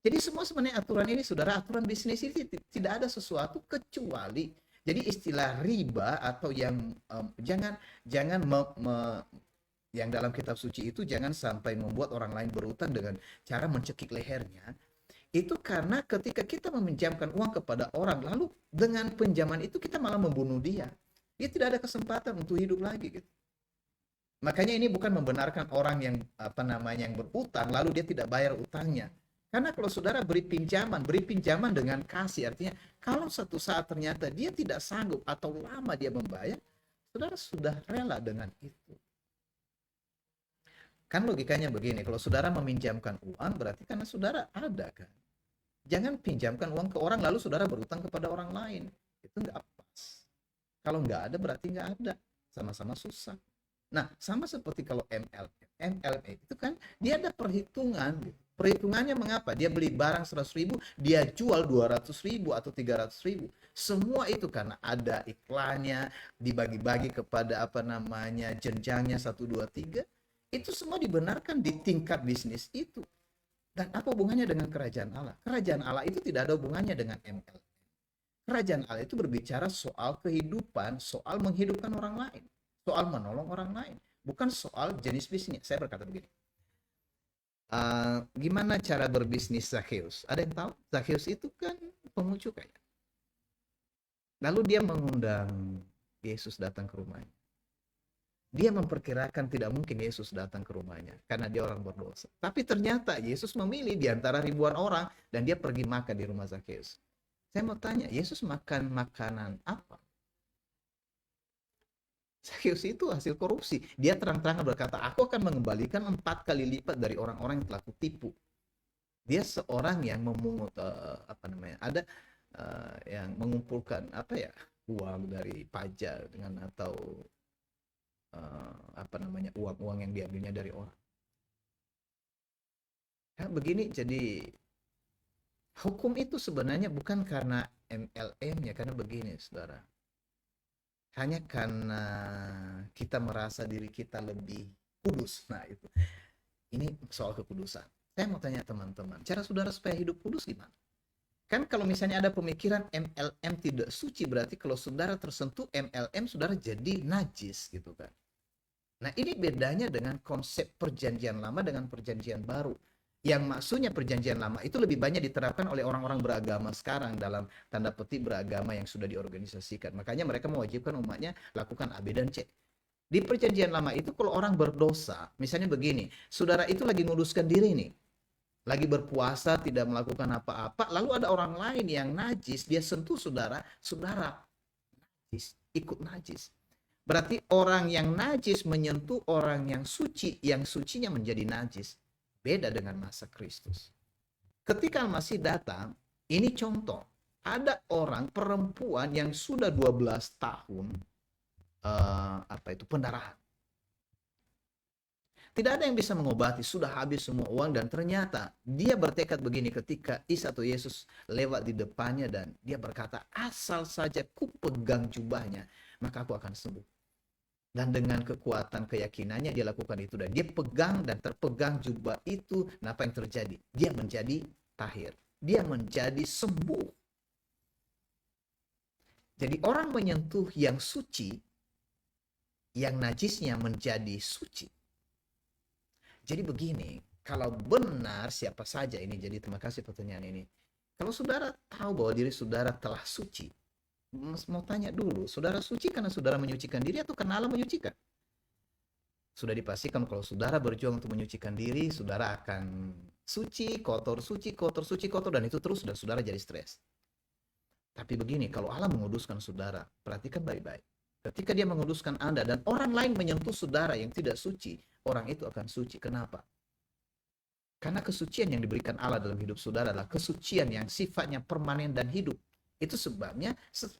Jadi semua sebenarnya aturan ini, saudara, aturan bisnis ini tidak ada sesuatu kecuali, jadi istilah riba atau yang jangan yang dalam kitab suci itu jangan sampai membuat orang lain berutang dengan cara mencekik lehernya. Itu karena ketika kita meminjamkan uang kepada orang, lalu dengan pinjaman itu kita malah membunuh dia. Dia tidak ada kesempatan untuk hidup lagi gitu. Makanya ini bukan membenarkan orang yang yang berutang lalu dia tidak bayar utangnya. Karena kalau saudara beri pinjaman dengan kasih, artinya kalau satu saat ternyata dia tidak sanggup atau lama dia membayar, saudara sudah rela dengan itu. Kan logikanya begini, kalau saudara meminjamkan uang berarti karena saudara ada kan. Jangan pinjamkan uang ke orang lalu saudara berutang kepada orang lain. Itu nggak pas. Kalau nggak ada berarti nggak ada. Sama-sama susah. Nah, sama seperti kalau MLM itu kan dia ada perhitungan. Perhitungannya mengapa? Dia beli barang 100.000, dia jual 200.000 atau 300.000. Semua itu karena ada iklannya, dibagi-bagi kepada jenjangnya 1, 2, 3. Itu semua dibenarkan di tingkat bisnis itu. Dan apa hubungannya dengan kerajaan Allah? Kerajaan Allah itu tidak ada hubungannya dengan MLM. Kerajaan Allah itu berbicara soal kehidupan, soal menghidupkan orang lain, soal menolong orang lain, bukan soal jenis bisnis. Saya berkata begini, gimana cara berbisnis Zakheus? Ada yang tahu? Zakheus itu kan pengunjung cukai. Lalu dia mengundang Yesus datang ke rumahnya. Dia memperkirakan tidak mungkin Yesus datang ke rumahnya karena dia orang berdosa. Tapi ternyata Yesus memilih di antara ribuan orang dan dia pergi makan di rumah Zakheus. Saya mau tanya, Yesus makan makanan apa? Zakheus itu hasil korupsi. Dia terang-terangan berkata, aku akan mengembalikan 4 kali lipat dari orang-orang yang telah kutipu. Dia seorang yang memungut ada yang mengumpulkan uang dari pajak dengan atau uang-uang yang diambilnya dari orang. Ya, begini, jadi hukum itu sebenarnya bukan karena MLM-nya, karena begini, saudara. Hanya karena kita merasa diri kita lebih kudus. Nah, itu. Ini soal kekudusan. Saya mau tanya teman-teman, cara saudara supaya hidup kudus gimana? Kan kalau misalnya ada pemikiran MLM tidak suci, berarti kalau saudara tersentuh MLM, saudara jadi najis gitu kan. Nah, ini bedanya dengan konsep perjanjian lama dengan perjanjian baru. Yang maksudnya perjanjian lama itu lebih banyak diterapkan oleh orang-orang beragama sekarang dalam tanda petik beragama yang sudah diorganisasikan. Makanya mereka mewajibkan umatnya lakukan A, B, dan C. Di perjanjian lama itu kalau orang berdosa, misalnya begini, saudara itu lagi nguduskan diri nih, lagi berpuasa, tidak melakukan apa-apa, lalu ada orang lain yang najis, dia sentuh saudara, saudara najis, ikut najis. Berarti orang yang najis menyentuh orang yang sucinya menjadi najis. Beda dengan masa Kristus. Ketika Masih datang, ini contoh. Ada orang perempuan yang sudah 12 tahun pendarahan. Tidak ada yang bisa mengobati, sudah habis semua uang, dan ternyata dia bertekad begini ketika Isa atau Yesus lewat di depannya dan dia berkata, asal saja ku pegang jubahnya, maka aku akan sembuh. Dan dengan kekuatan keyakinannya dia lakukan itu, dan dia pegang dan terpegang jubah itu. Nah, apa yang terjadi? Dia menjadi tahir. Dia menjadi sembuh. Jadi orang menyentuh yang suci, yang najisnya menjadi suci. Jadi begini, kalau benar siapa saja ini, jadi terima kasih pertanyaan ini. Kalau saudara tahu bahwa diri saudara telah suci, mau tanya dulu, saudara suci karena saudara menyucikan diri atau karena Allah menyucikan? Sudah dipastikan kalau saudara berjuang untuk menyucikan diri, saudara akan suci, kotor, suci, kotor, suci, kotor, dan itu terus, dan saudara jadi stres. Tapi begini, kalau Allah menguduskan saudara, perhatikan baik-baik. Ketika dia menguduskan Anda dan orang lain menyentuh saudara yang tidak suci, orang itu akan suci. Kenapa? Karena kesucian yang diberikan Allah dalam hidup saudara adalah kesucian yang sifatnya permanen dan hidup. Itu sebabnya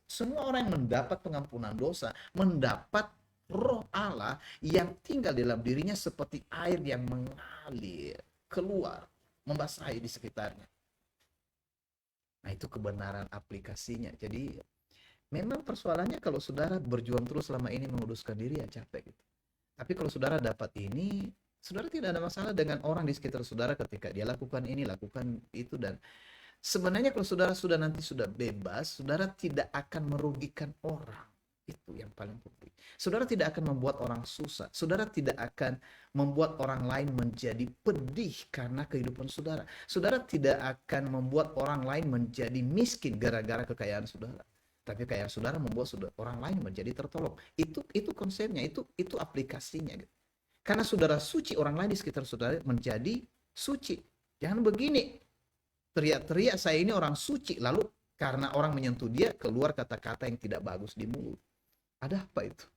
semua orang yang mendapat pengampunan dosa, mendapat roh Allah yang tinggal dalam dirinya seperti air yang mengalir keluar, membasahi di sekitarnya. Nah, itu kebenaran aplikasinya. Jadi memang persoalannya kalau saudara berjuang terus selama ini menguduskan diri, ya capek gitu. Tapi kalau saudara dapat ini, saudara tidak ada masalah dengan orang di sekitar saudara ketika dia lakukan ini, lakukan itu. Dan sebenarnya kalau saudara sudah nanti sudah bebas, saudara tidak akan merugikan orang. Itu yang paling penting. Saudara tidak akan membuat orang susah. Saudara tidak akan membuat orang lain menjadi pedih karena kehidupan saudara. Saudara tidak akan membuat orang lain menjadi miskin gara-gara kekayaan saudara. Tapi kekayaan saudara membuat orang lain menjadi tertolong. Itu konsepnya, itu aplikasinya. Karena saudara suci, orang lain di sekitar saudara menjadi suci. Jangan begini, teriak-teriak saya ini orang suci, lalu karena orang menyentuh dia keluar kata-kata yang tidak bagus di mulut. Ada apa itu?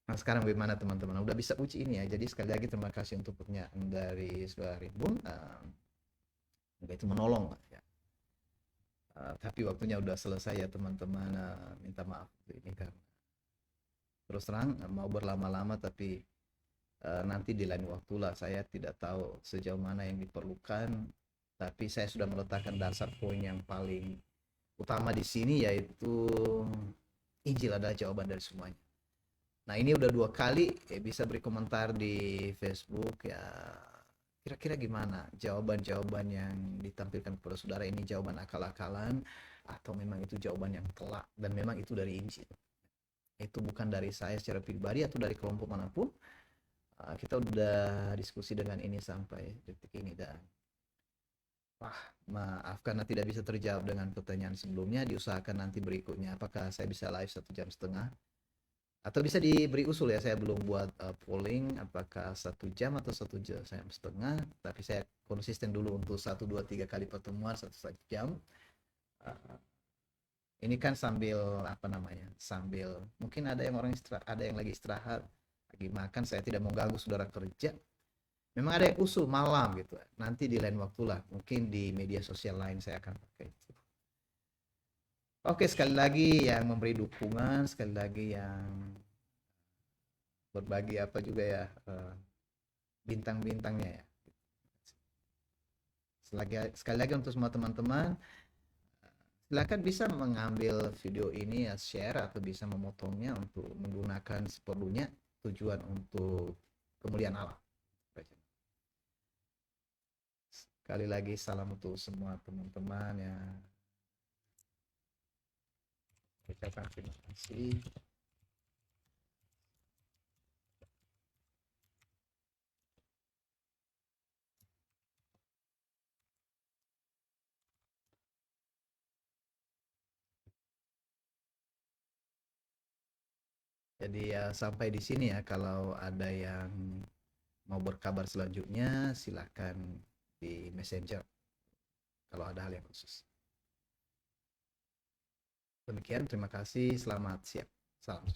Nah, sekarang bagaimana teman-teman? Udah bisa uji ini ya. Jadi sekali lagi terima kasih untuk pertanyaan dari saudara Rimbun. Itu menolong ya. Tapi waktunya udah selesai ya teman-teman. Minta maaf ini karena terus terang mau berlama-lama, tapi nanti di lain waktu lah. Saya tidak tahu sejauh mana yang diperlukan, tapi saya sudah meletakkan dasar poin yang paling utama di sini, yaitu Injil adalah jawaban dari semuanya. Nah, ini udah 2 kali ya, bisa beri komentar di Facebook ya. Kira-kira gimana jawaban-jawaban yang ditampilkan kepada saudara ini, jawaban akal-akalan atau memang itu jawaban yang telak dan memang itu dari Injil? Itu bukan dari saya secara pribadi atau dari kelompok manapun. Kita udah diskusi dengan ini sampai detik ini, dan maaf karena tidak bisa terjawab dengan pertanyaan sebelumnya. Diusahakan nanti berikutnya apakah saya bisa live 1,5 jam atau bisa diberi usul ya. Saya belum buat polling apakah 1 jam atau 1,5 jam, tapi saya konsisten dulu untuk 1, 2, 3 kali pertemuan 1 jam. Ini kan sambil apa namanya, sambil mungkin ada yang ada yang lagi istirahat, lagi makan. Saya tidak mau ganggu saudara kerja. Memang ada yang usul malam gitu, nanti di lain waktu lah, mungkin di media sosial lain saya akan pakai itu. Oke, sekali lagi yang memberi dukungan, sekali lagi yang berbagi apa juga ya, bintang-bintangnya ya. Sekali lagi untuk semua teman-teman, silakan bisa mengambil video ini ya, share atau bisa memotongnya untuk menggunakan seperlunya, tujuan untuk kemuliaan Allah. Sekali lagi salam untuk semua teman-teman ya. Ucapkan terima kasih. Jadi ya sampai di sini ya. Kalau ada yang mau berkabar selanjutnya, silakan di Messenger kalau ada hal yang khusus. Demikian, terima kasih, selamat siang, salam.